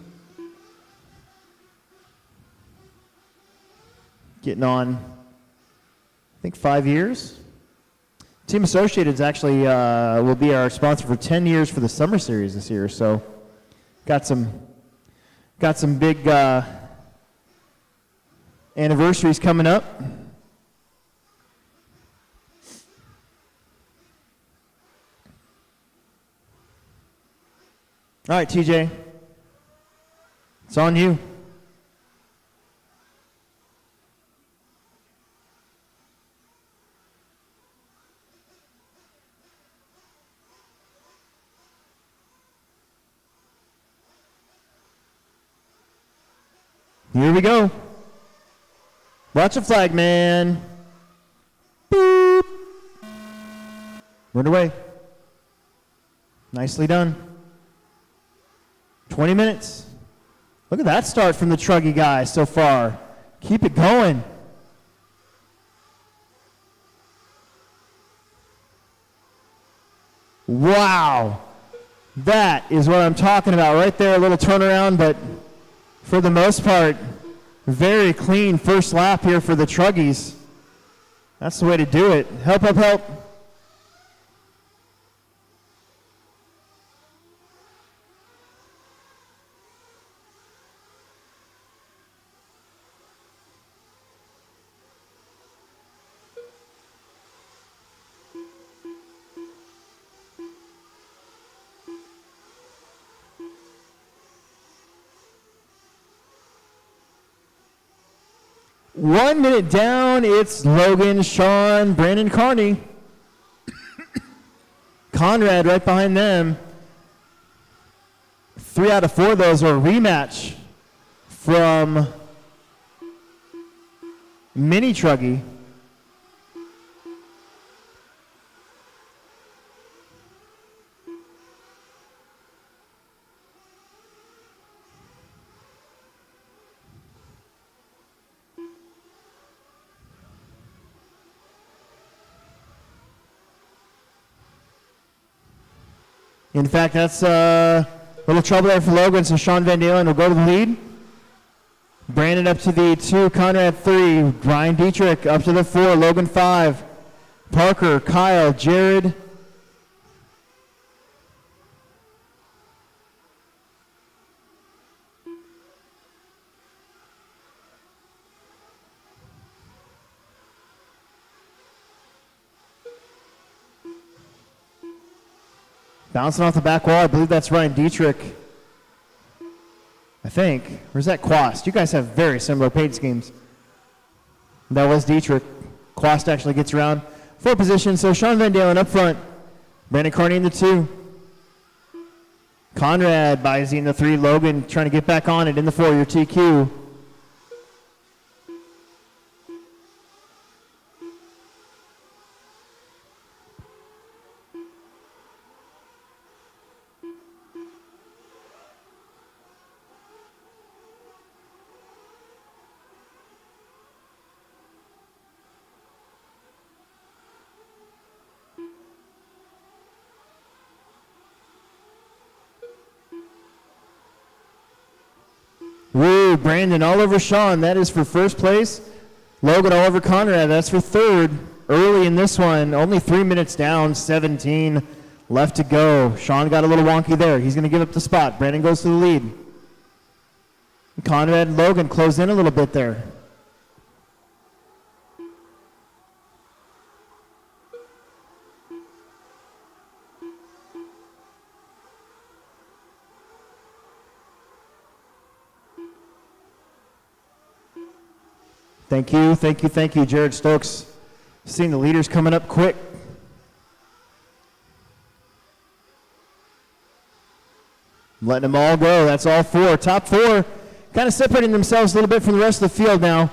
Getting on, I think, 5 years. Team Associated's actually will be our sponsor for 10 years for the Summer Series this year. So, got some big anniversaries coming up. All right, TJ, it's on you. Here we go. Watch the flag, man. Boop. Run away. Nicely done. 20 minutes. Look at that start from the Truggy guy so far. Keep it going. Wow. That is what I'm talking about right there. A little turnaround, but for the most part, very clean first lap here for the Truggies. That's the way to do it. Help, help, help. One minute down, it's Logan, Sean, Brandon Carney. Conrad right behind them. 3 out of 4 of those are a rematch from Mini Truggy. In fact, that's a little trouble there for Logan, so Sean Van Dalen will go to the lead. Brandon up to the 2, Conrad 3, Ryan Dietrich up to the 4, Logan 5, Parker, Kyle, Jared, bouncing off the back wall. I believe that's Ryan Dietrich. I think. Or is that Quast? You guys have very similar paint schemes. That was Dietrich. Quast actually gets around for position. So Sean Van Dalen up front. Brandon Carney in the 2. Conrad buys in the 3. Logan trying to get back on it in the 4. Your TQ. Woo, Brandon all over Sean. That is for first place. Logan all over Conrad. That's for third. Early in this one, only 3 minutes down, 17 left to go. Sean got a little wonky there. He's going to give up the spot. Brandon goes to the lead. Conrad and Logan close in a little bit there. Thank you, thank you, thank you, Jared Stokes. Seeing the leaders coming up quick. Letting them all go. That's all 4. Top 4 kind of separating themselves a little bit from the rest of the field now.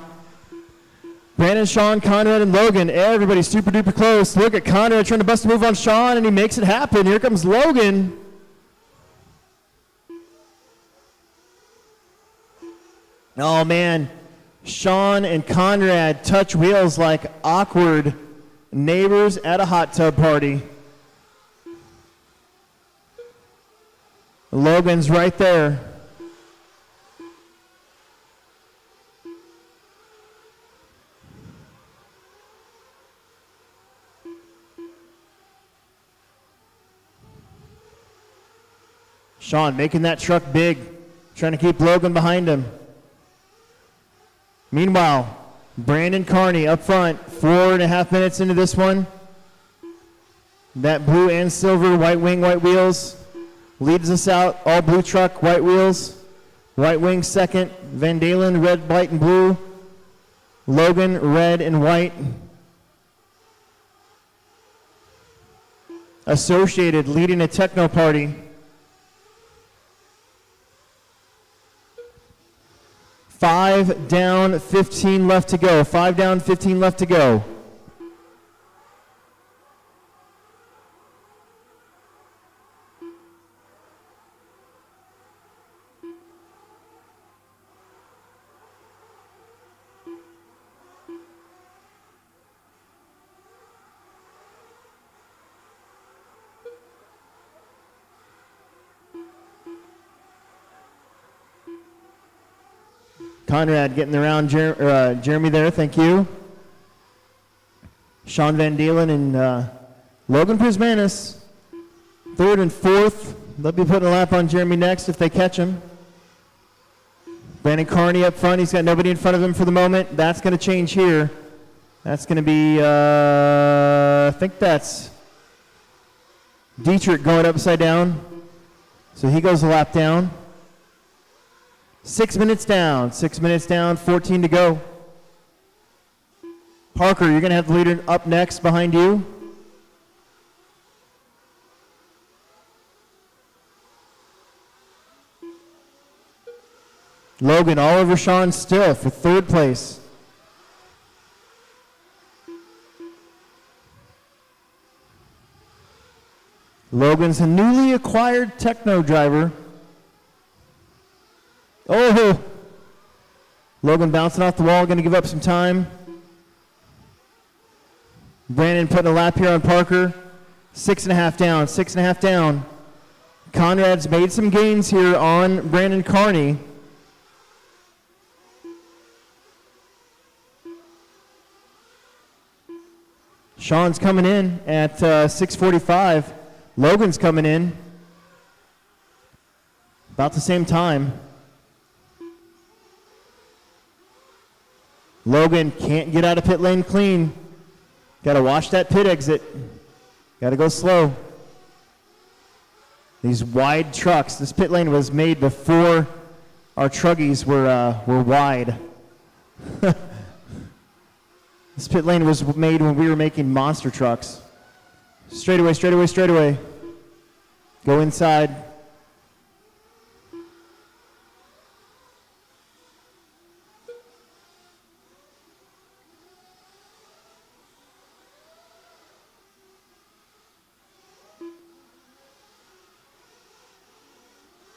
Brandon, Sean, Conrad, and Logan. Everybody's super duper close. Look at Conrad trying to bust a move on Sean, and he makes it happen. Here comes Logan. Oh, man. Sean and Conrad touch wheels like awkward neighbors at a hot tub party. Logan's right there. Sean making that truck big, trying to keep Logan behind him. Meanwhile, Brandon Carney up front, 4.5 minutes into this one. That blue and silver, white wing, white wheels, leads us out. All blue truck, white wheels. White wing second, Van Dalen, red, white, and blue. Logan, red and white. Associated leading a Tekno party. 5 down, 15 left to go. 5 down, 15 left to go. Conrad getting around Jeremy there, thank you. Sean Van Dalen and Logan Prismanis, 3rd and 4th. They'll be putting a lap on Jeremy next if they catch him. Brandon Carney up front. He's got nobody in front of him for the moment. That's going to change here. That's going to be, I think that's Dietrich going upside down. So he goes a lap down. 6 minutes down, 14 to go. Parker, you're going to have the leader up next behind you. Logan all over Sean still for 3rd place. Logan's a newly acquired Tekno driver. Oh, Logan bouncing off the wall, going to give up some time. Brandon putting a lap here on Parker. 6.5 down, 6.5 down. Conrad's made some gains here on Brandon Carney. Sean's coming in at 6:45. Logan's coming in about the same time. Logan can't get out of pit lane clean. Got to watch that pit exit. Got to go slow. These wide trucks. This pit lane was made before our truggies were wide. This pit lane was made when we were making monster trucks. Straightaway, straightaway, straightaway. Go inside.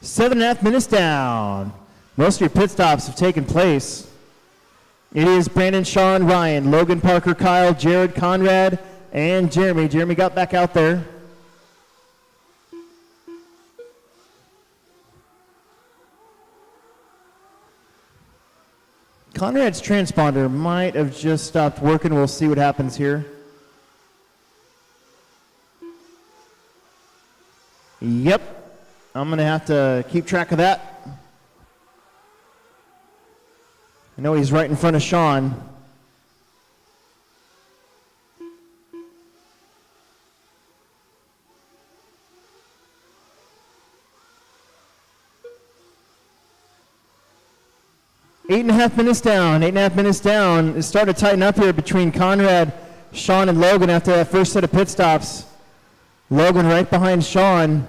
Seven and a half minutes down. Most of your pit stops have taken place. It is Brandon, Sean, Ryan, Logan, Parker, Kyle, Jared, Conrad, and Jeremy. Jeremy got back out there. Conrad's transponder might have just stopped working. We'll see what happens here. Yep. I'm going to have to keep track of that. I know he's right in front of Sean. Eight and a half minutes down. It started to tighten up here between Conrad, Sean, and Logan after that first set of pit stops. Logan right behind Sean.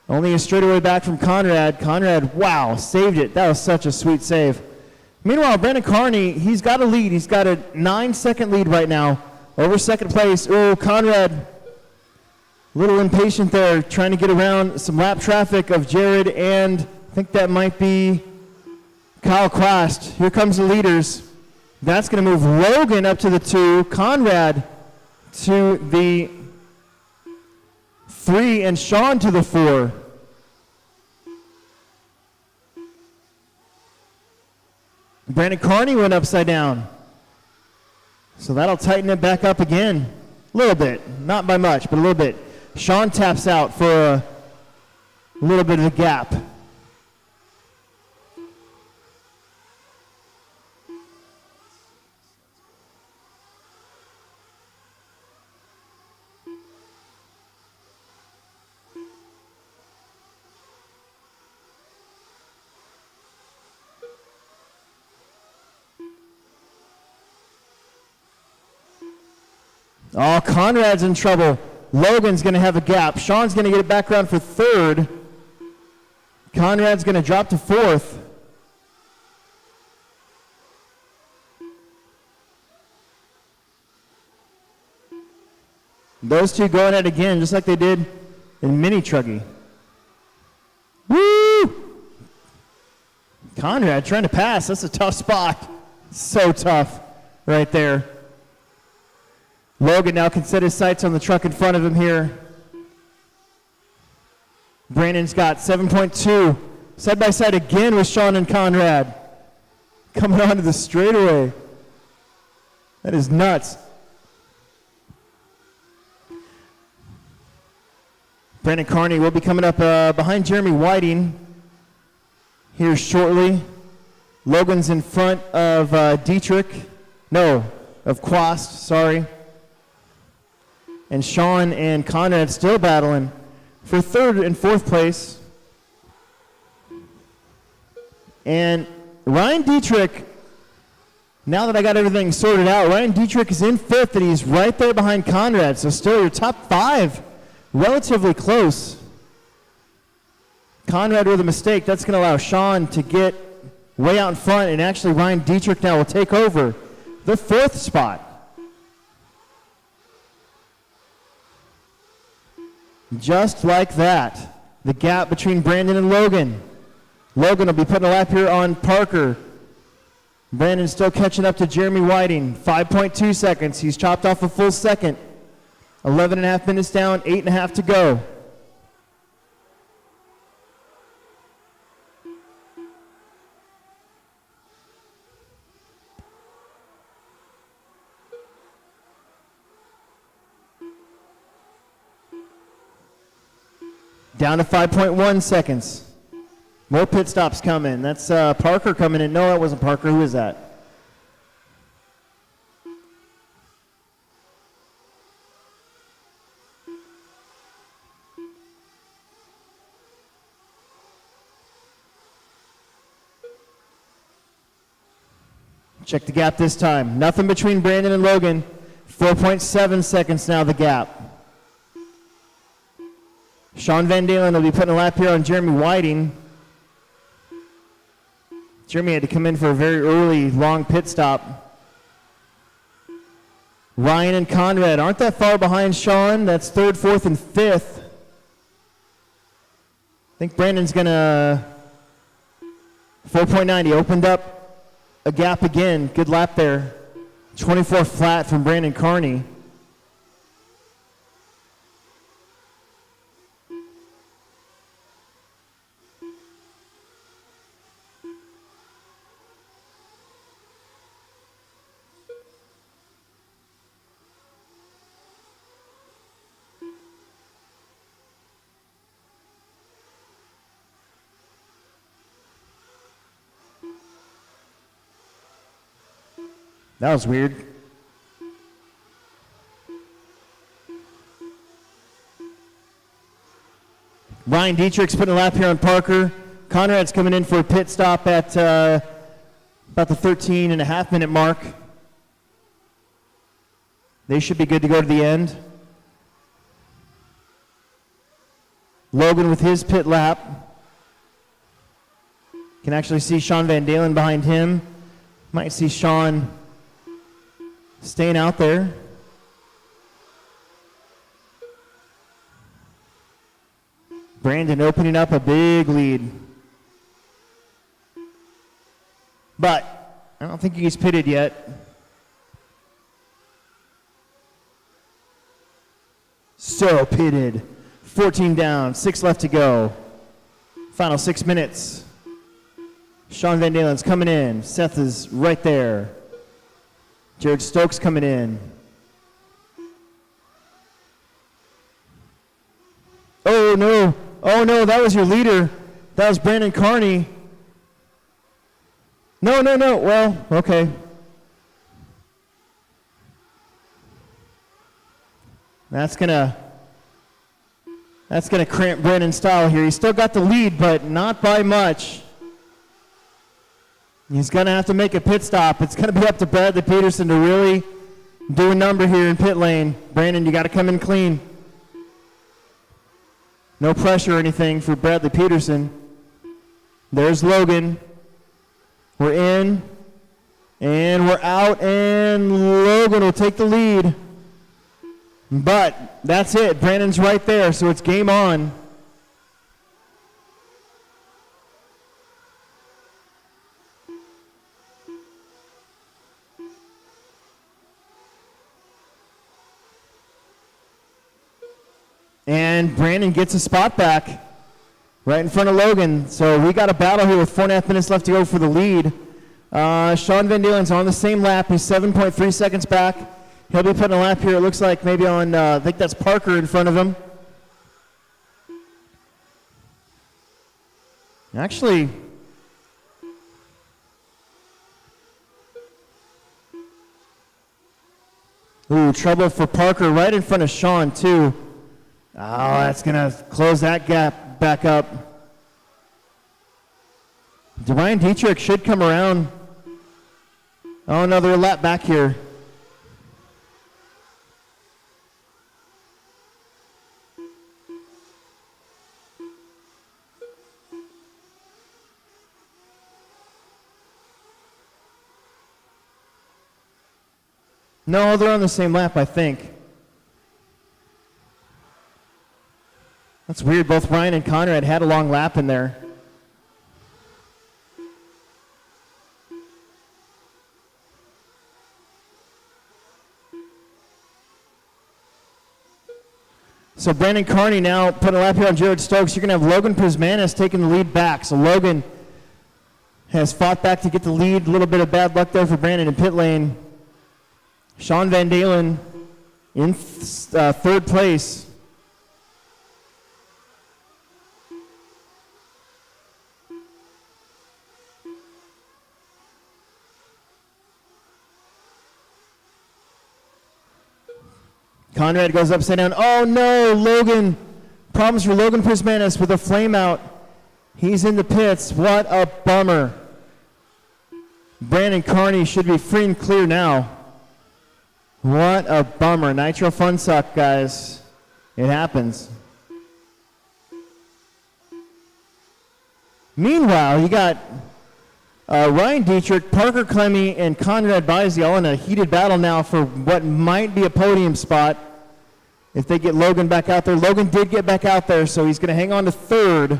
Only a straightaway back from Conrad. Conrad, wow, saved it. That was such a sweet save. Meanwhile, Brandon Carney, he's got a lead. He's got a 9-second lead right now over second place. Oh, Conrad, a little impatient there, trying to get around some lap traffic of Jared, and I think that might be Kyle Quast. Here comes the leaders. That's going to move Logan up to the 2, Conrad to the 3, and Sean to the 4. Brandon Carney went upside down. So that'll tighten it back up again. A little bit. Not by much, but a little bit. Sean taps out for a little bit of a gap. Oh, Conrad's in trouble. Logan's going to have a gap. Sean's going to get it back around for 3rd. Conrad's going to drop to 4th. Those two going at it again, just like they did in Mini Truggy. Woo! Conrad trying to pass. That's a tough spot. So tough right there. Logan now can set his sights on the truck in front of him here. Brandon's got 7.2. Side by side again with Sean and Conrad. Coming onto the straightaway. That is nuts. Brandon Carney will be coming up behind Jeremy Whiting here shortly. Logan's in front of Dietrich. No, of Quast, sorry. And Sean and Conrad still battling for 3rd and 4th place. And Ryan Dietrich, now that I got everything sorted out, Ryan Dietrich is in 5th and he's right there behind Conrad. So still your top 5, relatively close. Conrad with a mistake. That's going to allow Sean to get way out in front, and actually Ryan Dietrich now will take over the 4th spot. Just like that, the gap between Brandon and Logan. Logan will be putting a lap here on Parker. Brandon still catching up to Jeremy Whiting. 5.2 seconds. He's chopped off a full second. 11 and a half minutes down, 8 and a half to go. Down to 5.1 seconds. More pit stops coming. That's Parker coming in. No, that wasn't Parker. Who is that? Check the gap this time. Nothing between Brandon and Logan. 4.7 seconds now, the gap. Sean Van Dalen will be putting a lap here on Jeremy Whiting. Jeremy had to come in for a very early, long pit stop. Ryan and Conrad aren't that far behind Sean. That's third, fourth, and fifth. I think Brandon's going to 4.9. He opened up a gap again. Good lap there. 24 flat from Brandon Carney. That was weird. Ryan Dietrich's putting a lap here on Parker. Conrad's coming in for a pit stop at about the 13.5-minute mark. They should be good to go to the end. Logan with his pit lap. Can actually see Sean Van Dalen behind him. Might see Sean staying out there. Brandon opening up a big lead. But I don't think he's pitted yet. So pitted. 14 down, 6 left to go. Final 6 minutes. Sean Van Dalen's coming in. Seth is right there. Jared Stokes coming in. Oh no, that was your leader. That was Brandon Carney. No, well, okay. That's gonna cramp Brandon's style here. He's still got the lead, but not by much. He's going to have to make a pit stop. It's going to be up to Bradley Peterson to really do a number here in pit lane. Brandon, you got to come in clean. No pressure or anything for Bradley Peterson. There's Logan. We're in, and we're out, and Logan will take the lead. But that's it. Brandon's right there, so it's game on. And Brandon gets a spot back right in front of Logan. So we got a battle here with 4.5 minutes left to go for the lead. Sean Van Dalen's on the same lap. He's 7.3 seconds back. He'll be putting a lap here, it looks like maybe on, I think that's Parker in front of him. Actually, ooh, trouble for Parker right in front of Sean too. Oh, that's going to close that gap back up. Ryan Dietrich should come around. Oh, another lap back here. No, they're on the same lap, I think. That's weird. Both Ryan and Conrad had a long lap in there. So Brandon Carney now putting a lap here on Jared Stokes. You're going to have Logan Prismanis taking the lead back. So Logan has fought back to get the lead. A little bit of bad luck there for Brandon in pit lane. Sean Van Dalen in third place. Conrad goes upside down. Oh no, Logan. Problems for Logan Prismanis with a flame out. He's in the pits. What a bummer. Brandon Carney should be free and clear now. What a bummer. Nitro Fun Suck, guys. It happens. Meanwhile, you got Ryan Dietrich, Parker Clemmy, and Conrad Bisey all in a heated battle now for what might be a podium spot if they get Logan back out there. Logan did get back out there, so he's going to hang on to third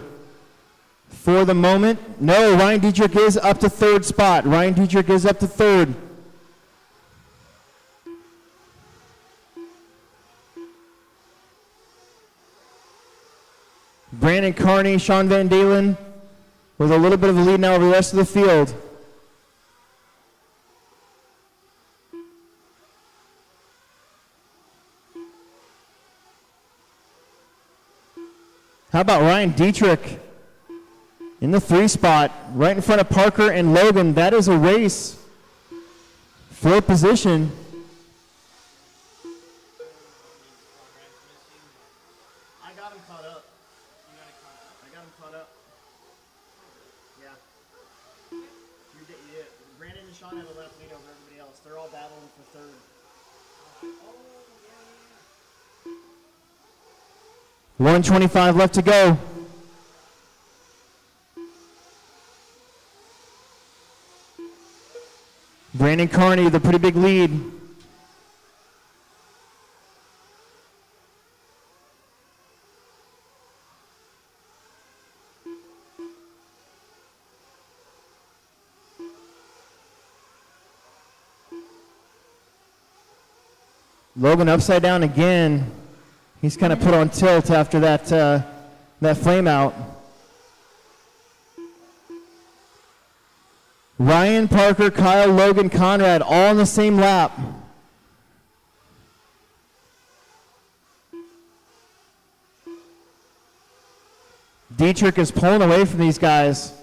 for the moment. No, Ryan Dietrich is up to third spot. Ryan Dietrich is up to third. Brandon Carney, Sean Van Dalen with a little bit of a lead now over the rest of the field. How about Ryan Dietrich in the 3 spot, right in front of Parker and Logan? That is a race for position. I got him caught up. I got him caught up. Yeah. You did. Brandon and Sean have a left lead over everybody else. They're all battling for third. 1:25 left to go. Brandon Carney with a pretty big lead. Logan upside down again. He's kind of put on tilt after that flame out. Ryan, Parker, Kyle, Logan, Conrad, all in the same lap. Dietrich is pulling away from these guys.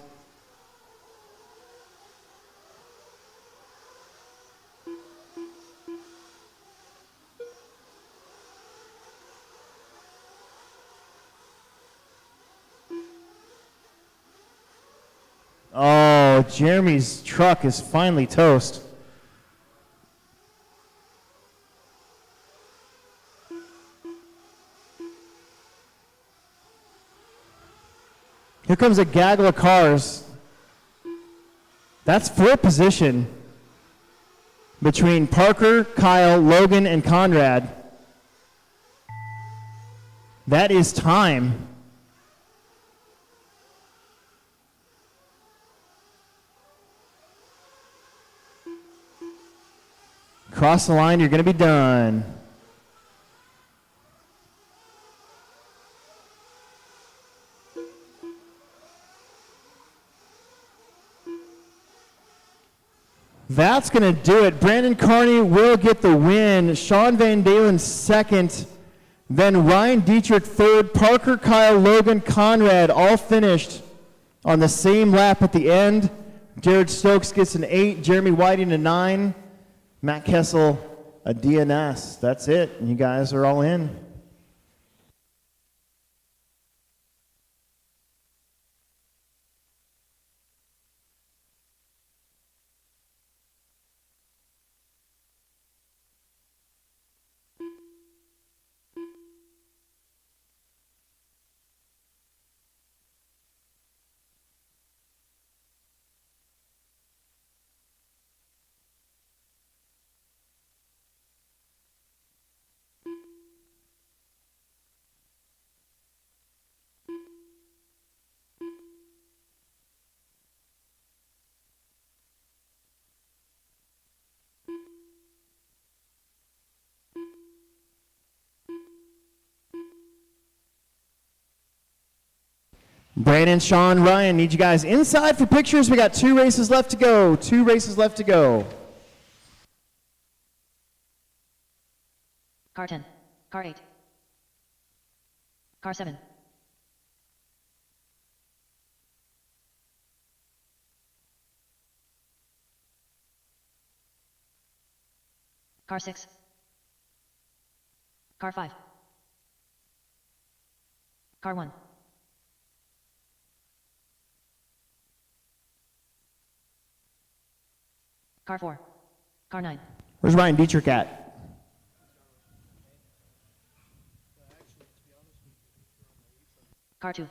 Oh, Jeremy's truck is finally toast. Here comes a gaggle of cars. That's 4th position between Parker, Kyle, Logan, and Conrad. That is time. Cross the line, you're going to be done. That's going to do it. Brandon Carney will get the win. Sean Van Dalen second. Then Ryan Dietrich third. Parker, Kyle, Logan, Conrad all finished on the same lap at the end. Jared Stokes gets an 8. Jeremy Whiting a 9. Matt Kessel, a DNS. That's it. You guys are all in. Brandon, Sean, Ryan, need you guys inside for pictures. We got 2 races left to go. 2 races left to go. Car 10. Car 8. Car 7. Car 6. Car 5. Car 1. Car 4. Car 9. Where's Ryan Dietrich at? Car 2.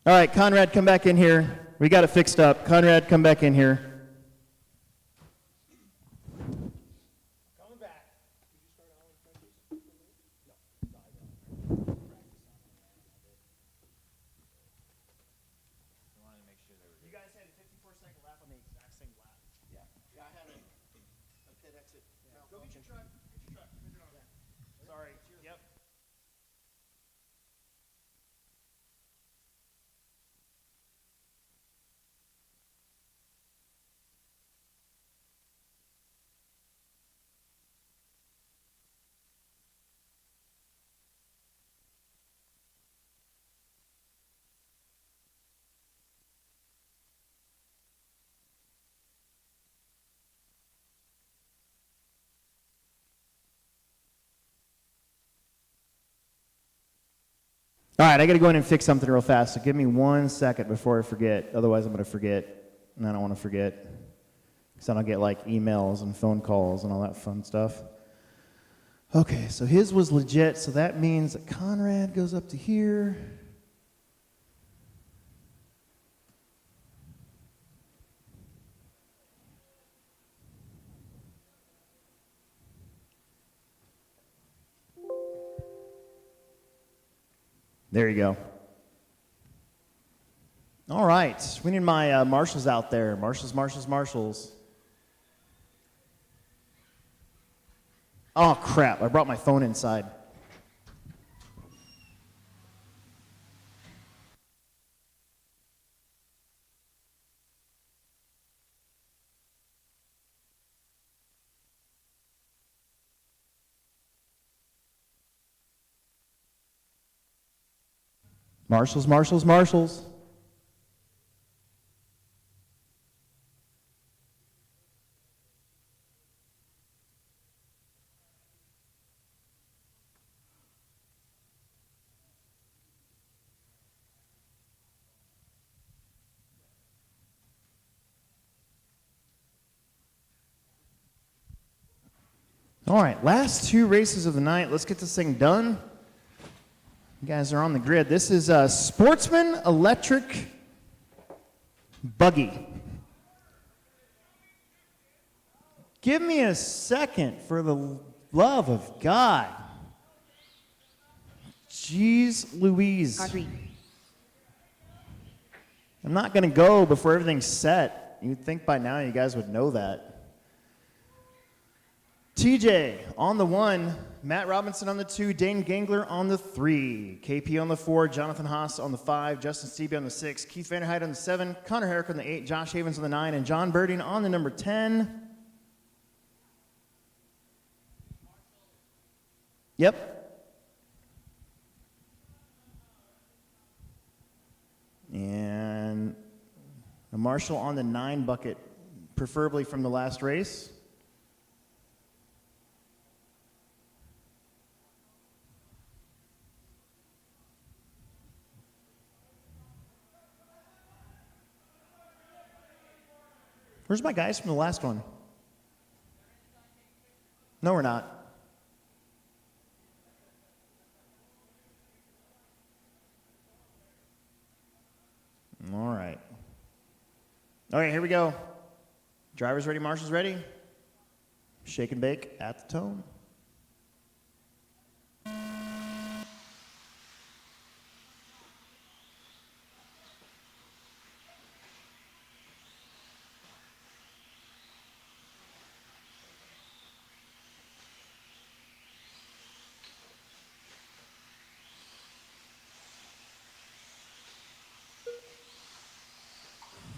All right, Conrad, come back in here. We got it fixed up. Conrad, come back in here. Coming back. You guys had a 54-second lap on the exact same lap. Yeah, I had a pit exit. Go get your truck. Get your truck. Sorry. Yep. All right, I got to go in and fix something real fast, so give me 1 second before I forget. Otherwise, I'm going to forget, and I don't want to forget, because then I'll get like emails and phone calls and all that fun stuff. Okay, so his was legit, so that means that Conrad goes up to here. There you go. All right, we need my marshals out there. Marshals. Oh, crap, I brought my phone inside. Marshals. All right, last 2 races of the night. Let's get this thing done. You guys are on the grid. This is a Sportsman Electric Buggy. Give me a second, for the love of God. Jeez Louise. Car 3. I'm not going to go before everything's set. You'd think by now you guys would know that. TJ on the 1, Matt Robinson on the 2, Dane Gangler on the 3, KP on the 4, Jonathan Haas on the 5, Justin Stevie on the 6, Keith Vanderhyde on the 7, Connor Herrick on the 8, Josh Havens on the 9, and John Birding on the number 10. Yep. And a marshal on the 9 bucket preferably from the last race. Where's my guys from the last one? No, we're not. All right. Okay, here we go. Drivers ready, marshals ready. Shake and bake at the tone.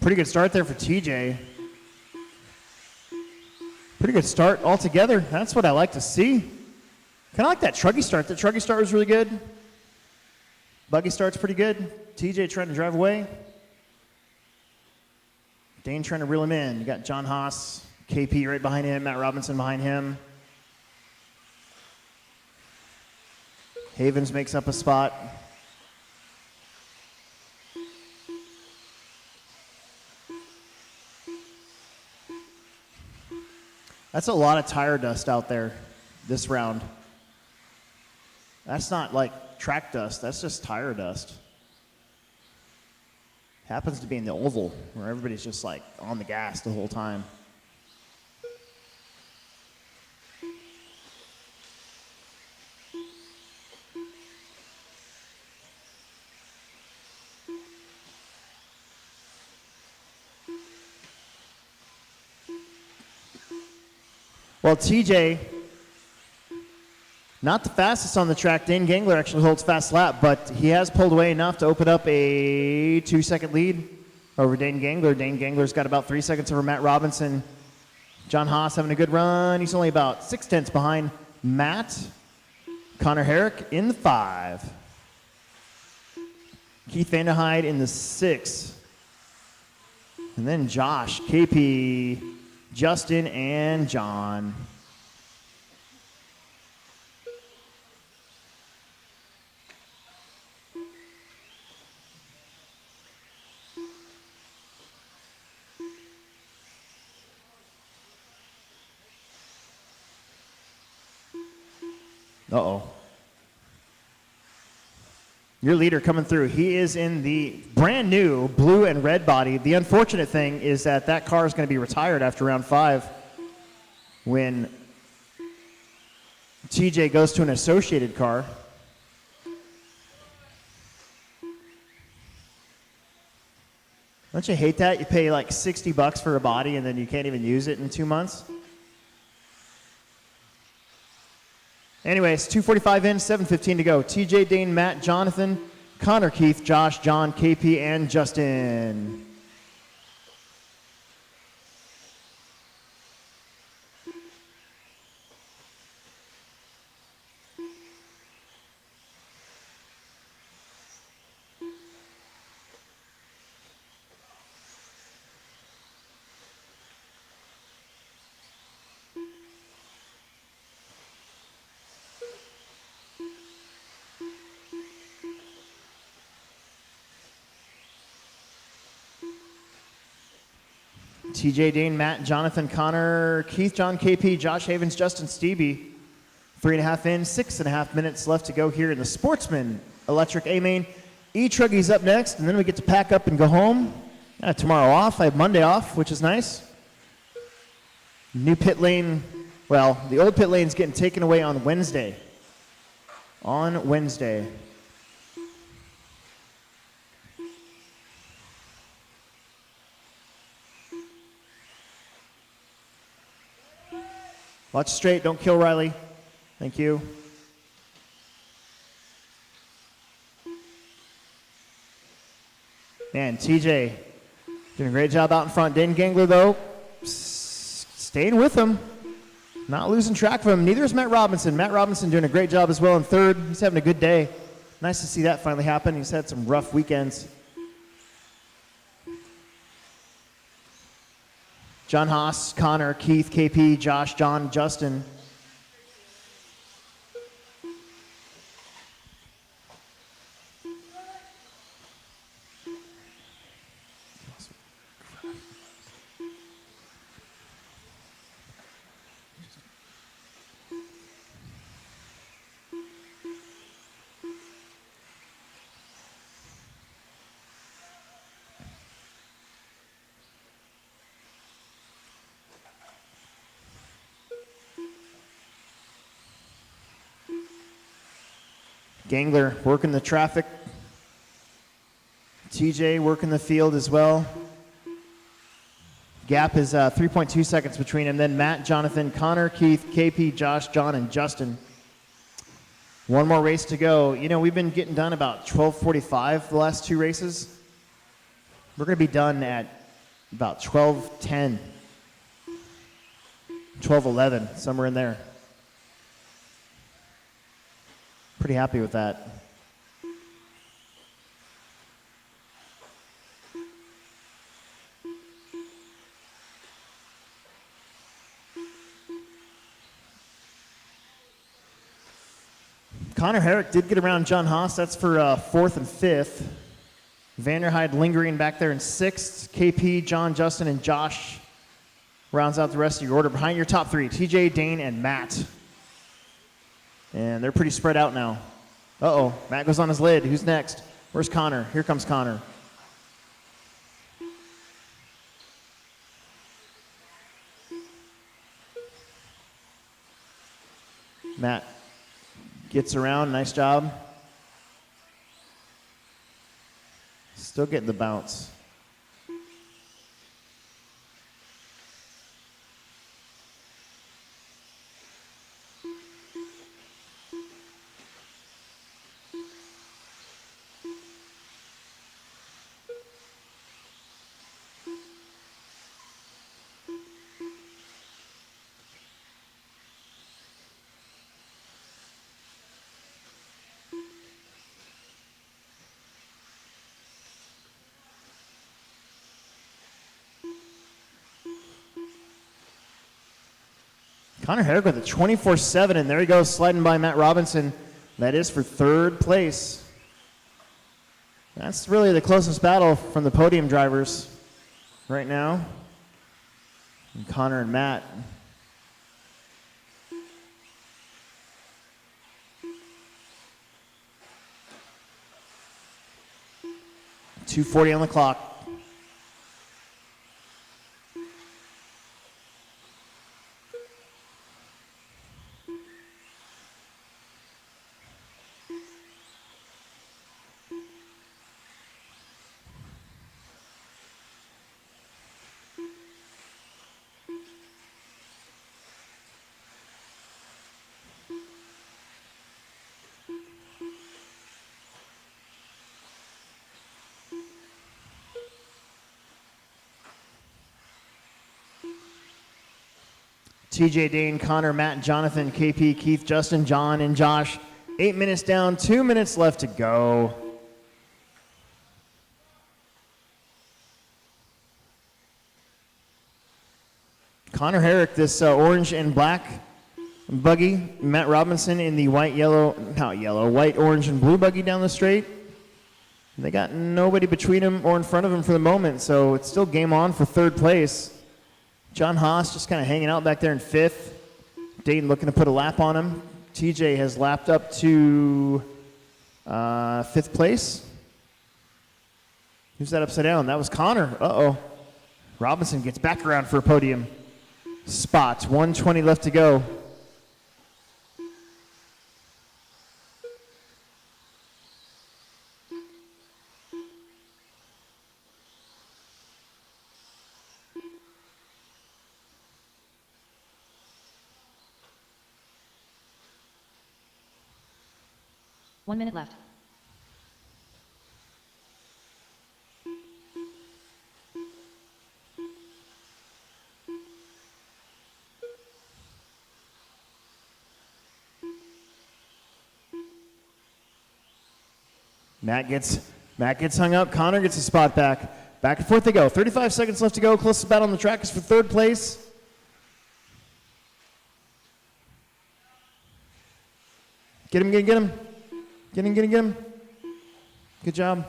Pretty good start there for TJ. Pretty good start altogether. That's what I like to see. Kind of like that truggy start. The truggy start was really good. Buggy start's pretty good. TJ trying to drive away. Dane trying to reel him in. You got John Haas, KP right behind him, Matt Robinson behind him. Havens makes up a spot. That's a lot of tire dust out there this round. That's not like track dust, that's just tire dust. Happens to be in the oval where everybody's just like on the gas the whole time. Well, TJ, not the fastest on the track. Dane Gangler actually holds fast lap, but he has pulled away enough to open up a 2-second lead over Dane Gangler. Dane Gangler's got about 3 seconds over Matt Robinson. John Haas having a good run. He's only about 6/10 behind Matt. Connor Herrick in the 5. Keith Vanderhyde in the 6. And then Josh, KP, Justin, and John. Uh-oh. Your leader coming through. He is in the brand new blue and red body. The unfortunate thing is that that car is going to be retired after round 5 when TJ goes to an associated car. Don't you hate that? You pay like $60 for a body and then you can't even use it in 2 months? Anyways, 2:45 in, 7:15 to go. TJ, Dane, Matt, Jonathan, Connor, Keith, Josh, John, KP, and Justin. TJ, Dane, Matt, Jonathan, Connor, Keith, John, KP, Josh Havens, Justin, Stevie. 3.5 in, 6.5 minutes left to go here in the Sportsman Electric A-Main. E-Truggy's up next, and then we get to pack up and go home. Tomorrow off. I have Monday off, which is nice. New pit lane, well, the old pit lane's getting taken away on Wednesday. On Wednesday. Watch straight, don't kill Riley. Thank you. Man, TJ doing a great job out in front. Dane Gangler, though, staying with him. Not losing track of him. Neither is Matt Robinson. Matt Robinson doing a great job as well in 3rd. He's having a good day. Nice to see that finally happen. He's had some rough weekends. John Haas, Connor, Keith, KP, Josh, John, Justin. Gangler working the traffic. TJ working the field as well. Gap is 3.2 seconds between him. Then Matt, Jonathan, Connor, Keith, KP, Josh, John, and Justin. One more race to go. You know, we've been getting done about 12:45 the last two races. We're going to be done at about 12:10, 12:11, somewhere in there. Pretty happy with that. Connor Herrick did get around John Haas. That's for 4th and 5th. Vanderhyde lingering back there in 6th. KP, John, Justin, and Josh rounds out the rest of your order. Behind your top three, TJ, Dane, and Matt. And they're pretty spread out now. Uh-oh, Matt goes on his lid. Who's next? Where's Connor? Here comes Connor. Matt gets around, nice job. Still getting the bounce. Connor Herrick with a 24-7, and there he goes, sliding by Matt Robinson. That is for 3rd place. That's really the closest battle from the podium drivers right now. And Connor and Matt. .240 on the clock. TJ, Dane, Connor, Matt, Jonathan, KP, Keith, Justin, John, and Josh. 8 minutes down, 2 minutes left to go. Connor Herrick, this orange and black buggy. Matt Robinson in the white, orange, and blue buggy down the straight. They got nobody between them or in front of them for the moment, so it's still game on for 3rd place. John Haas just kind of hanging out back there in 5th. Dayton looking to put a lap on him. TJ has lapped up to 5th place. Who's that upside down? That was Connor. Uh-oh. Robinson gets back around for a podium spot. 1:20 left to go. One minute left. Matt gets hung up. Connor gets a spot back. Back and forth they go. 35 seconds left to go. Closest battle on the track is for third place. Get him, get him, get him. Get him, get him, get him. Good job.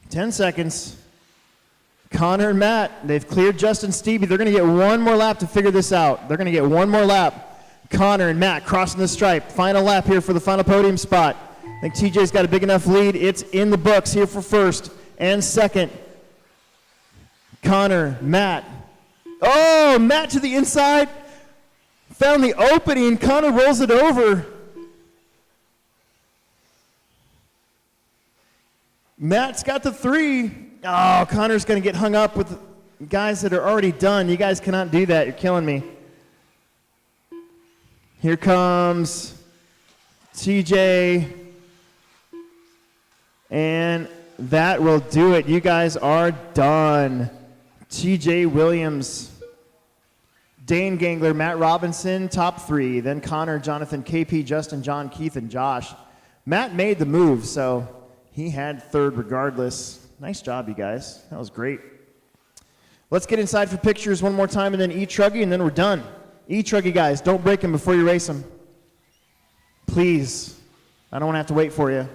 Ten seconds. Connor and Matt, they've cleared Justin Stevie. They're going to get one more lap to figure this out. They're going to get one more lap. Connor and Matt crossing the stripe. Final lap here for the final podium spot. I think TJ's got a big enough lead. It's in the books here for first and second. Connor, Matt. Oh, Matt to the inside. Found the opening. Connor rolls it over. Matt's got the 3. Oh, Connor's going to get hung up with guys that are already done. You guys cannot do that. You're killing me. Here comes TJ. And that will do it. You guys are done. TJ Williams, Dane Gangler, Matt Robinson, top 3. Then Connor, Jonathan, KP, Justin, John, Keith, and Josh. Matt made the move, so he had third regardless. Nice job, you guys. That was great. Let's get inside for pictures one more time and then E-Truggy, and then we're done. E-Truggy, guys, don't break them before you race them. Please. I don't want to have to wait for you.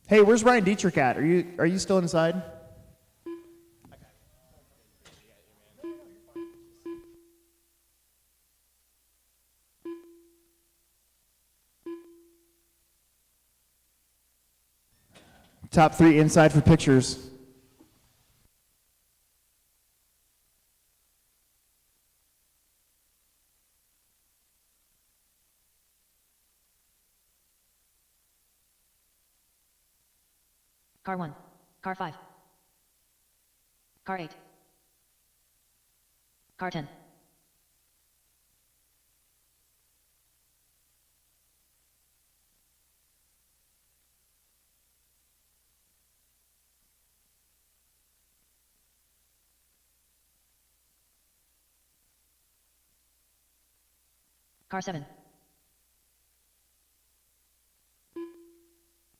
Hey, where's Ryan Dietrich at? Are you still inside? Top 3 inside for pictures. Car 1. Car 5. Car 8. Car 10. Car 7.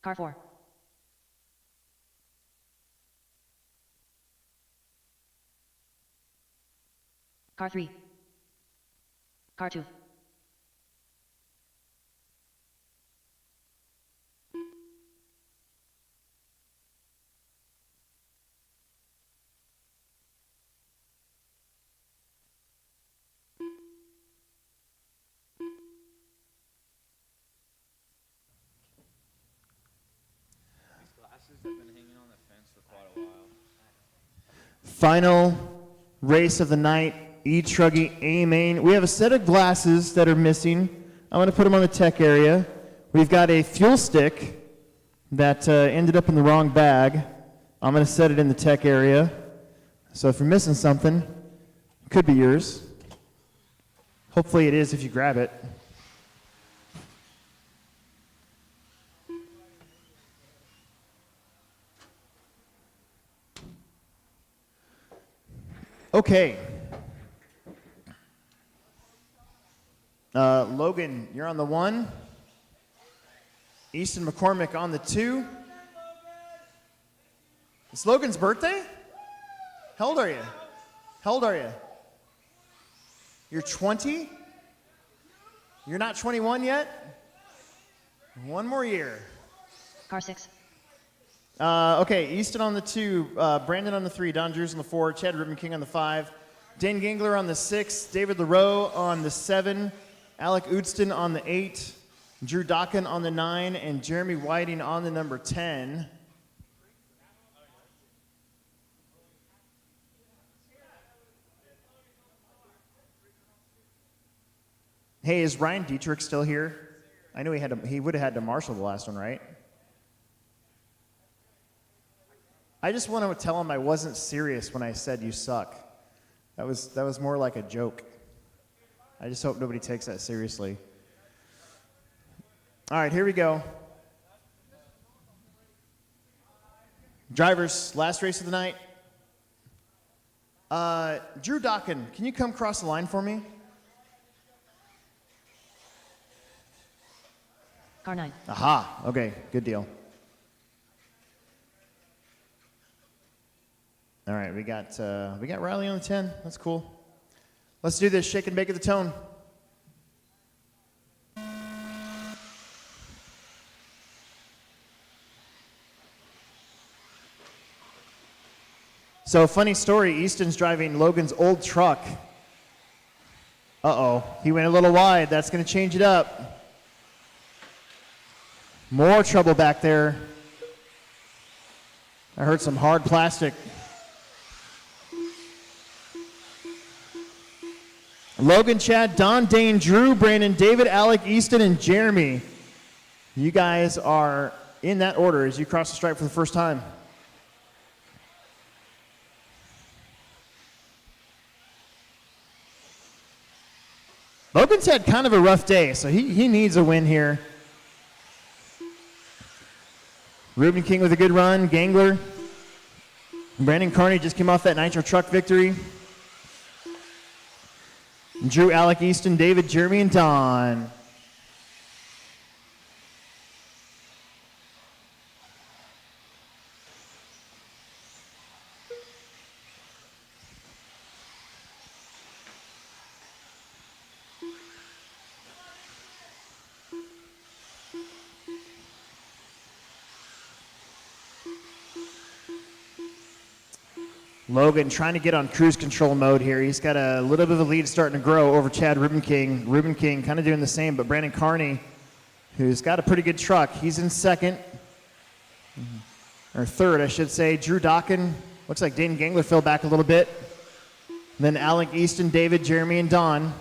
Car 4. Car 3. Car 2. Final race of the night, E-Truggy A-Main. We have a set of glasses that are missing. I'm going to put them on the tech area. We've got a fuel stick that ended up in the wrong bag. I'm going to set it in the tech area. So if you're missing something, it could be yours. Hopefully it is if you grab it. Okay. Logan, you're on the 1. Easton McCormick on the 2. It's Logan's birthday? How old are you? How old are you? You're 20? You're not 21 yet? One more year. Car 6. Okay, Easton on the 2, Brandon on the 3, Don Drews on the 4, Chad Ribbon King on the 5, Dane Gangler on the 6, David LaRoe on the 7, Alec Udston on the 8, Drew Docken on the 9, and Jeremy Whiting on the number 10. Hey, is Ryan Dietrich still here? I know he would have had to marshal the last one, right? I just want to tell him I wasn't serious when I said you suck. That was more like a joke. I just hope nobody takes that seriously. All right, here we go. Drivers, last race of the night. Drew Dokken, can you come across the line for me? Car 9. Aha, okay, good deal. All right, we got Riley on the 10. That's cool. Let's do this. Shake and bake at the tone. So, funny story. Easton's driving Logan's old truck. Uh-oh, he went a little wide. That's going to change it up. More trouble back there. I heard some hard plastic. Logan, Chad, Don, Dane, Drew, Brandon, David, Alec, Easton, and Jeremy. You guys are in that order as you cross the stripe for the first time. Logan's had kind of a rough day, so he needs a win here. Ruben King with a good run. Gangler. Brandon Carney just came off that Nitro Truck victory. Drew, Alec, Easton, David, Jeremy, and Don. Logan trying to get on cruise control mode here. He's got a little bit of a lead starting to grow over Chad Ruben King. Ruben King kind of doing the same, but Brandon Carney, who's got a pretty good truck, he's in second. Or third, I should say. Drew Dokken, looks like Dane Gangler fell back a little bit. Then Alec, Easton, David, Jeremy, and Don.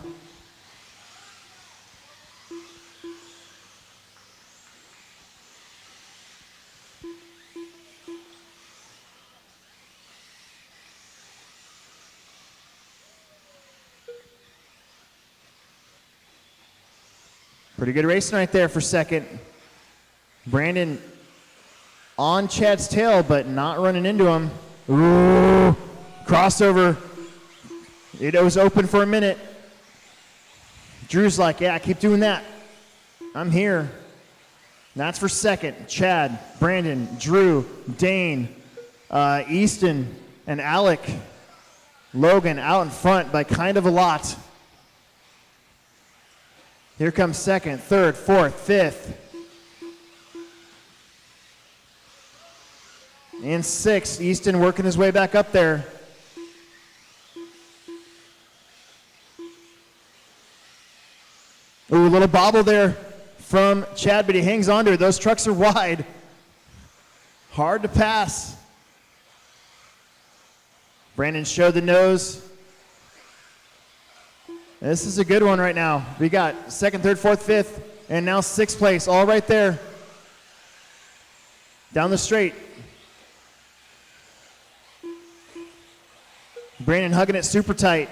Pretty good racing right there for second. Brandon on Chad's tail, but not running into him. Ooh, crossover. It was open for a minute. Drew's like, yeah, keep doing that. I'm here. And that's for second. Chad, Brandon, Drew, Dane, Easton, and Alec. Logan out in front by kind of a lot. Here comes second, third, fourth, fifth. And sixth. Easton working his way back up there. Ooh, a little bobble there from Chad, but he hangs on to it. Those trucks are wide. Hard to pass. Brandon showed the nose. This is a good one right now. We got second, third, fourth, fifth, and now sixth place, all right there. Down the straight. Brandon hugging it super tight.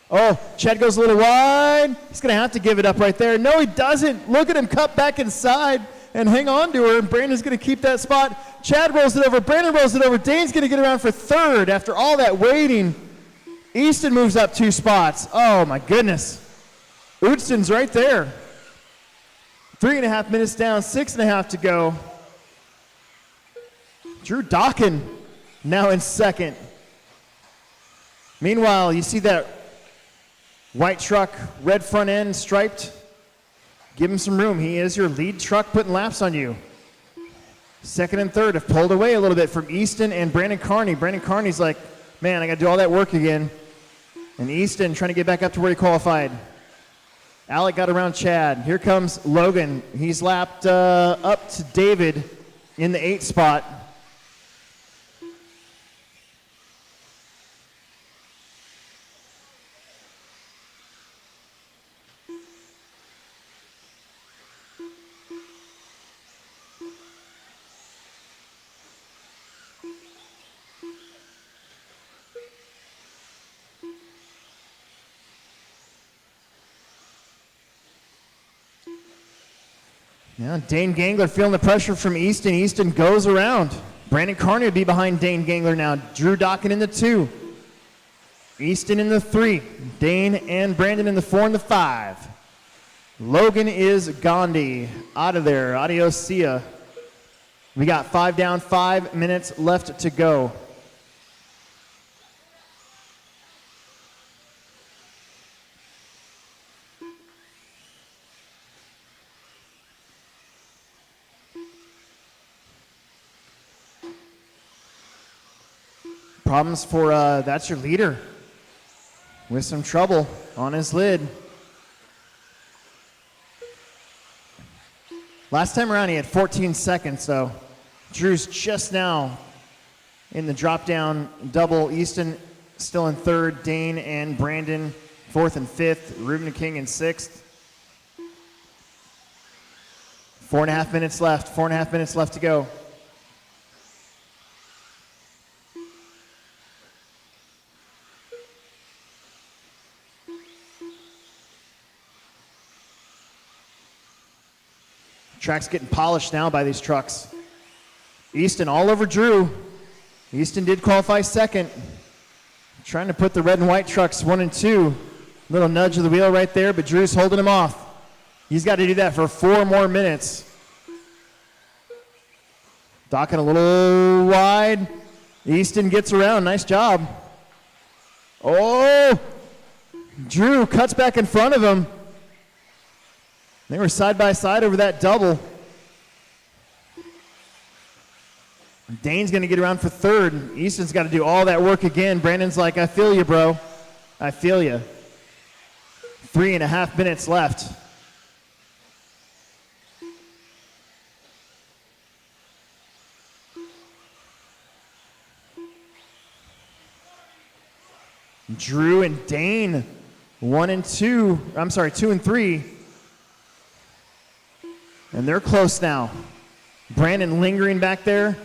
Oh, Chad goes a little wide. He's going to have to give it up right there. No, he doesn't. Look at him cut back inside and hang on to her, and Brandon's going to keep that spot. Chad rolls it over. Brandon rolls it over. Dane's going to get around for third after all that waiting. Easton moves up 2 spots. Oh, my goodness. Udston's right there. 3.5 minutes down, 6.5 to go. Drew Dokken now in second. Meanwhile, you see that white truck, red front end, striped. Give him some room. He is your lead truck putting laps on you. Second and third have pulled away a little bit from Easton and Brandon Carney. Brandon Carney's like, man, I got to do all that work again. And Easton trying to get back up to where he qualified. Alec got around Chad. Here comes Logan. He's lapped up to David in the 8th spot. Yeah, Dane Gangler feeling the pressure from Easton. Easton goes around. Brandon Carney would be behind Dane Gangler now. Drew Docken in the 2. Easton in the 3. Dane and Brandon in the 4 and the 5. Logan is Gandhi. Out of there. Adios, see ya. We got 5 down, 5 minutes left to go. Problems for, that's your leader. With some trouble on his lid. Last time around he had 14 seconds, so Drew's just now in the drop down double. Easton still in 3rd, Dane and Brandon 4th and 5th, Ruben and King in 6th. 4.5 minutes left, 4.5 minutes left to go. Track's getting polished now by these trucks. Easton all over Drew. Easton did qualify 2nd. Trying to put the red and white trucks 1 and 2. Little nudge of the wheel right there, but Drew's holding him off. He's got to do that for 4 more minutes. Docking a little wide. Easton gets around, nice job. Oh! Drew cuts back in front of him. They were side by side over that double. Dane's going to get around for 3rd. Easton's got to do all that work again. Brandon's like, I feel you, bro. I feel you. 3.5 minutes left. Drew and Dane, 1 and 2. I'm sorry, 2 and 3. And they're close now. Brandon lingering back there.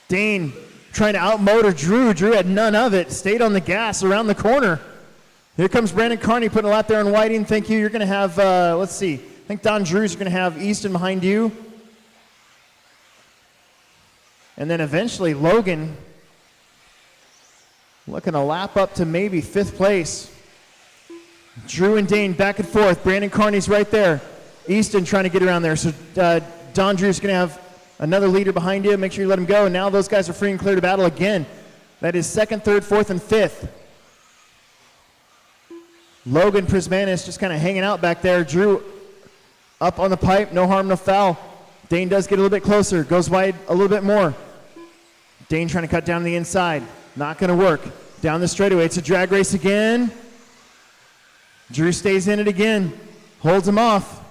Dane trying to outmotor Drew. Drew had none of it. Stayed on the gas around the corner. Here comes Brandon Carney putting a lot there on Whiting. Thank you. You're going to have, let's see. I think Don Drews, you're going to have Easton behind you. And then eventually Logan looking to lap up to maybe 5th place. Drew and Dane back and forth. Brandon Carney's right there. Easton trying to get around there. So Don Drew's going to have another leader behind you. Make sure you let him go. And now those guys are free and clear to battle again. That is 2nd, 3rd, 4th, and 5th. Logan Prismanis just kind of hanging out back there. Drew up on the pipe. No harm, no foul. Dane does get a little bit closer. Goes wide a little bit more. Dane trying to cut down the inside. Not going to work. Down the straightaway. It's a drag race again. Drew stays in it again. Holds him off.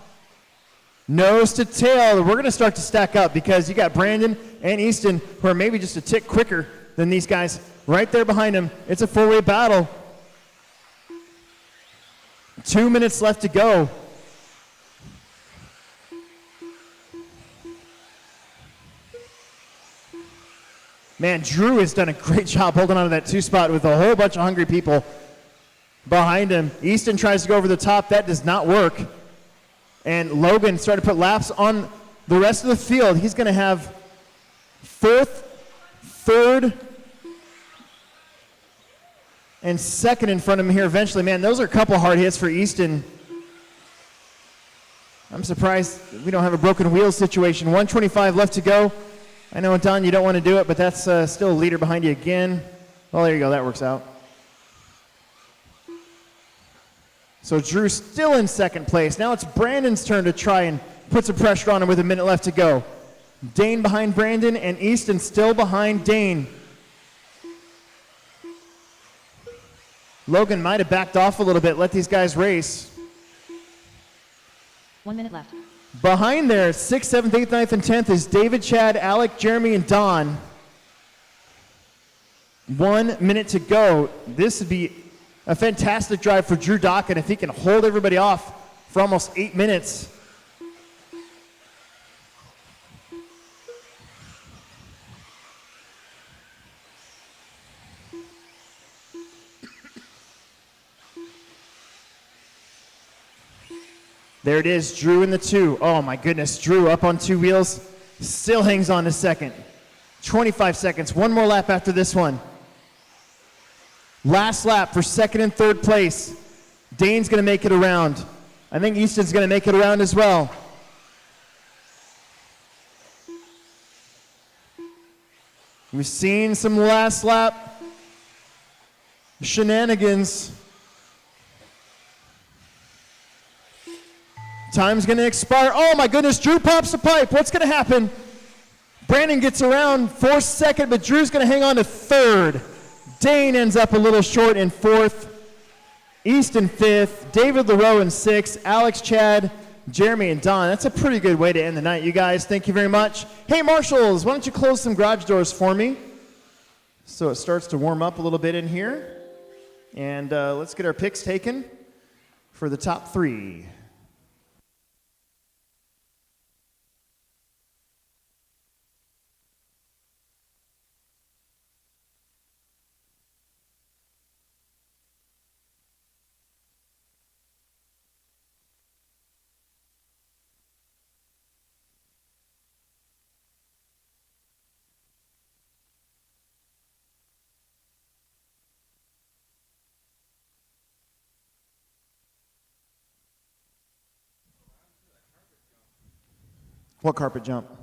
Nose to tail. We're going to start to stack up because you got Brandon and Easton who are maybe just a tick quicker than these guys right there behind him. It's a four-way battle. 2 minutes left to go. Man, Drew has done a great job holding on to that 2 spot with a whole bunch of hungry people behind him. Easton tries to go over the top. That does not work. And Logan started to put laps on the rest of the field. He's going to have 4th, 3rd, and 2nd in front of him here eventually. Man, those are a couple hard hits for Easton. I'm surprised we don't have a broken wheel situation. 125 left to go. I know, Don, you don't want to do it, but that's still a leader behind you again. Well, there you go. That works out. So Drew still in 2nd place. Now it's Brandon's turn to try and put some pressure on him with a minute left to go. Dane behind Brandon and Easton still behind Dane. Logan might have backed off a little bit, let these guys race. 1 minute left. Behind there, 6th, 7th, 8th, 9th, and 10th is David, Chad, Alec, Jeremy, and Don. 1 minute to go. This would be a fantastic drive for Drew Docken if he can hold everybody off for almost 8 minutes. There it is, Drew in the 2. Oh my goodness, Drew up on 2 wheels, still hangs on to second. 25 seconds, one more lap after this one. Last lap for second and third place. Dane's gonna make it around. I think Easton's gonna make it around as well. We've seen some last lap shenanigans. Time's gonna expire. Oh my goodness, Drew pops the pipe. What's gonna happen? Brandon gets around 4th, second, but Drew's gonna hang on to 3rd. Dane ends up a little short in 4th. Easton 5th. David LaRoe in 6th. Alex, Chad, Jeremy, and Don. That's a pretty good way to end the night, you guys. Thank you very much. Hey, marshals, why don't you close some garage doors for me so it starts to warm up a little bit in here. And let's get our picks taken for the top 3. What carpet jump?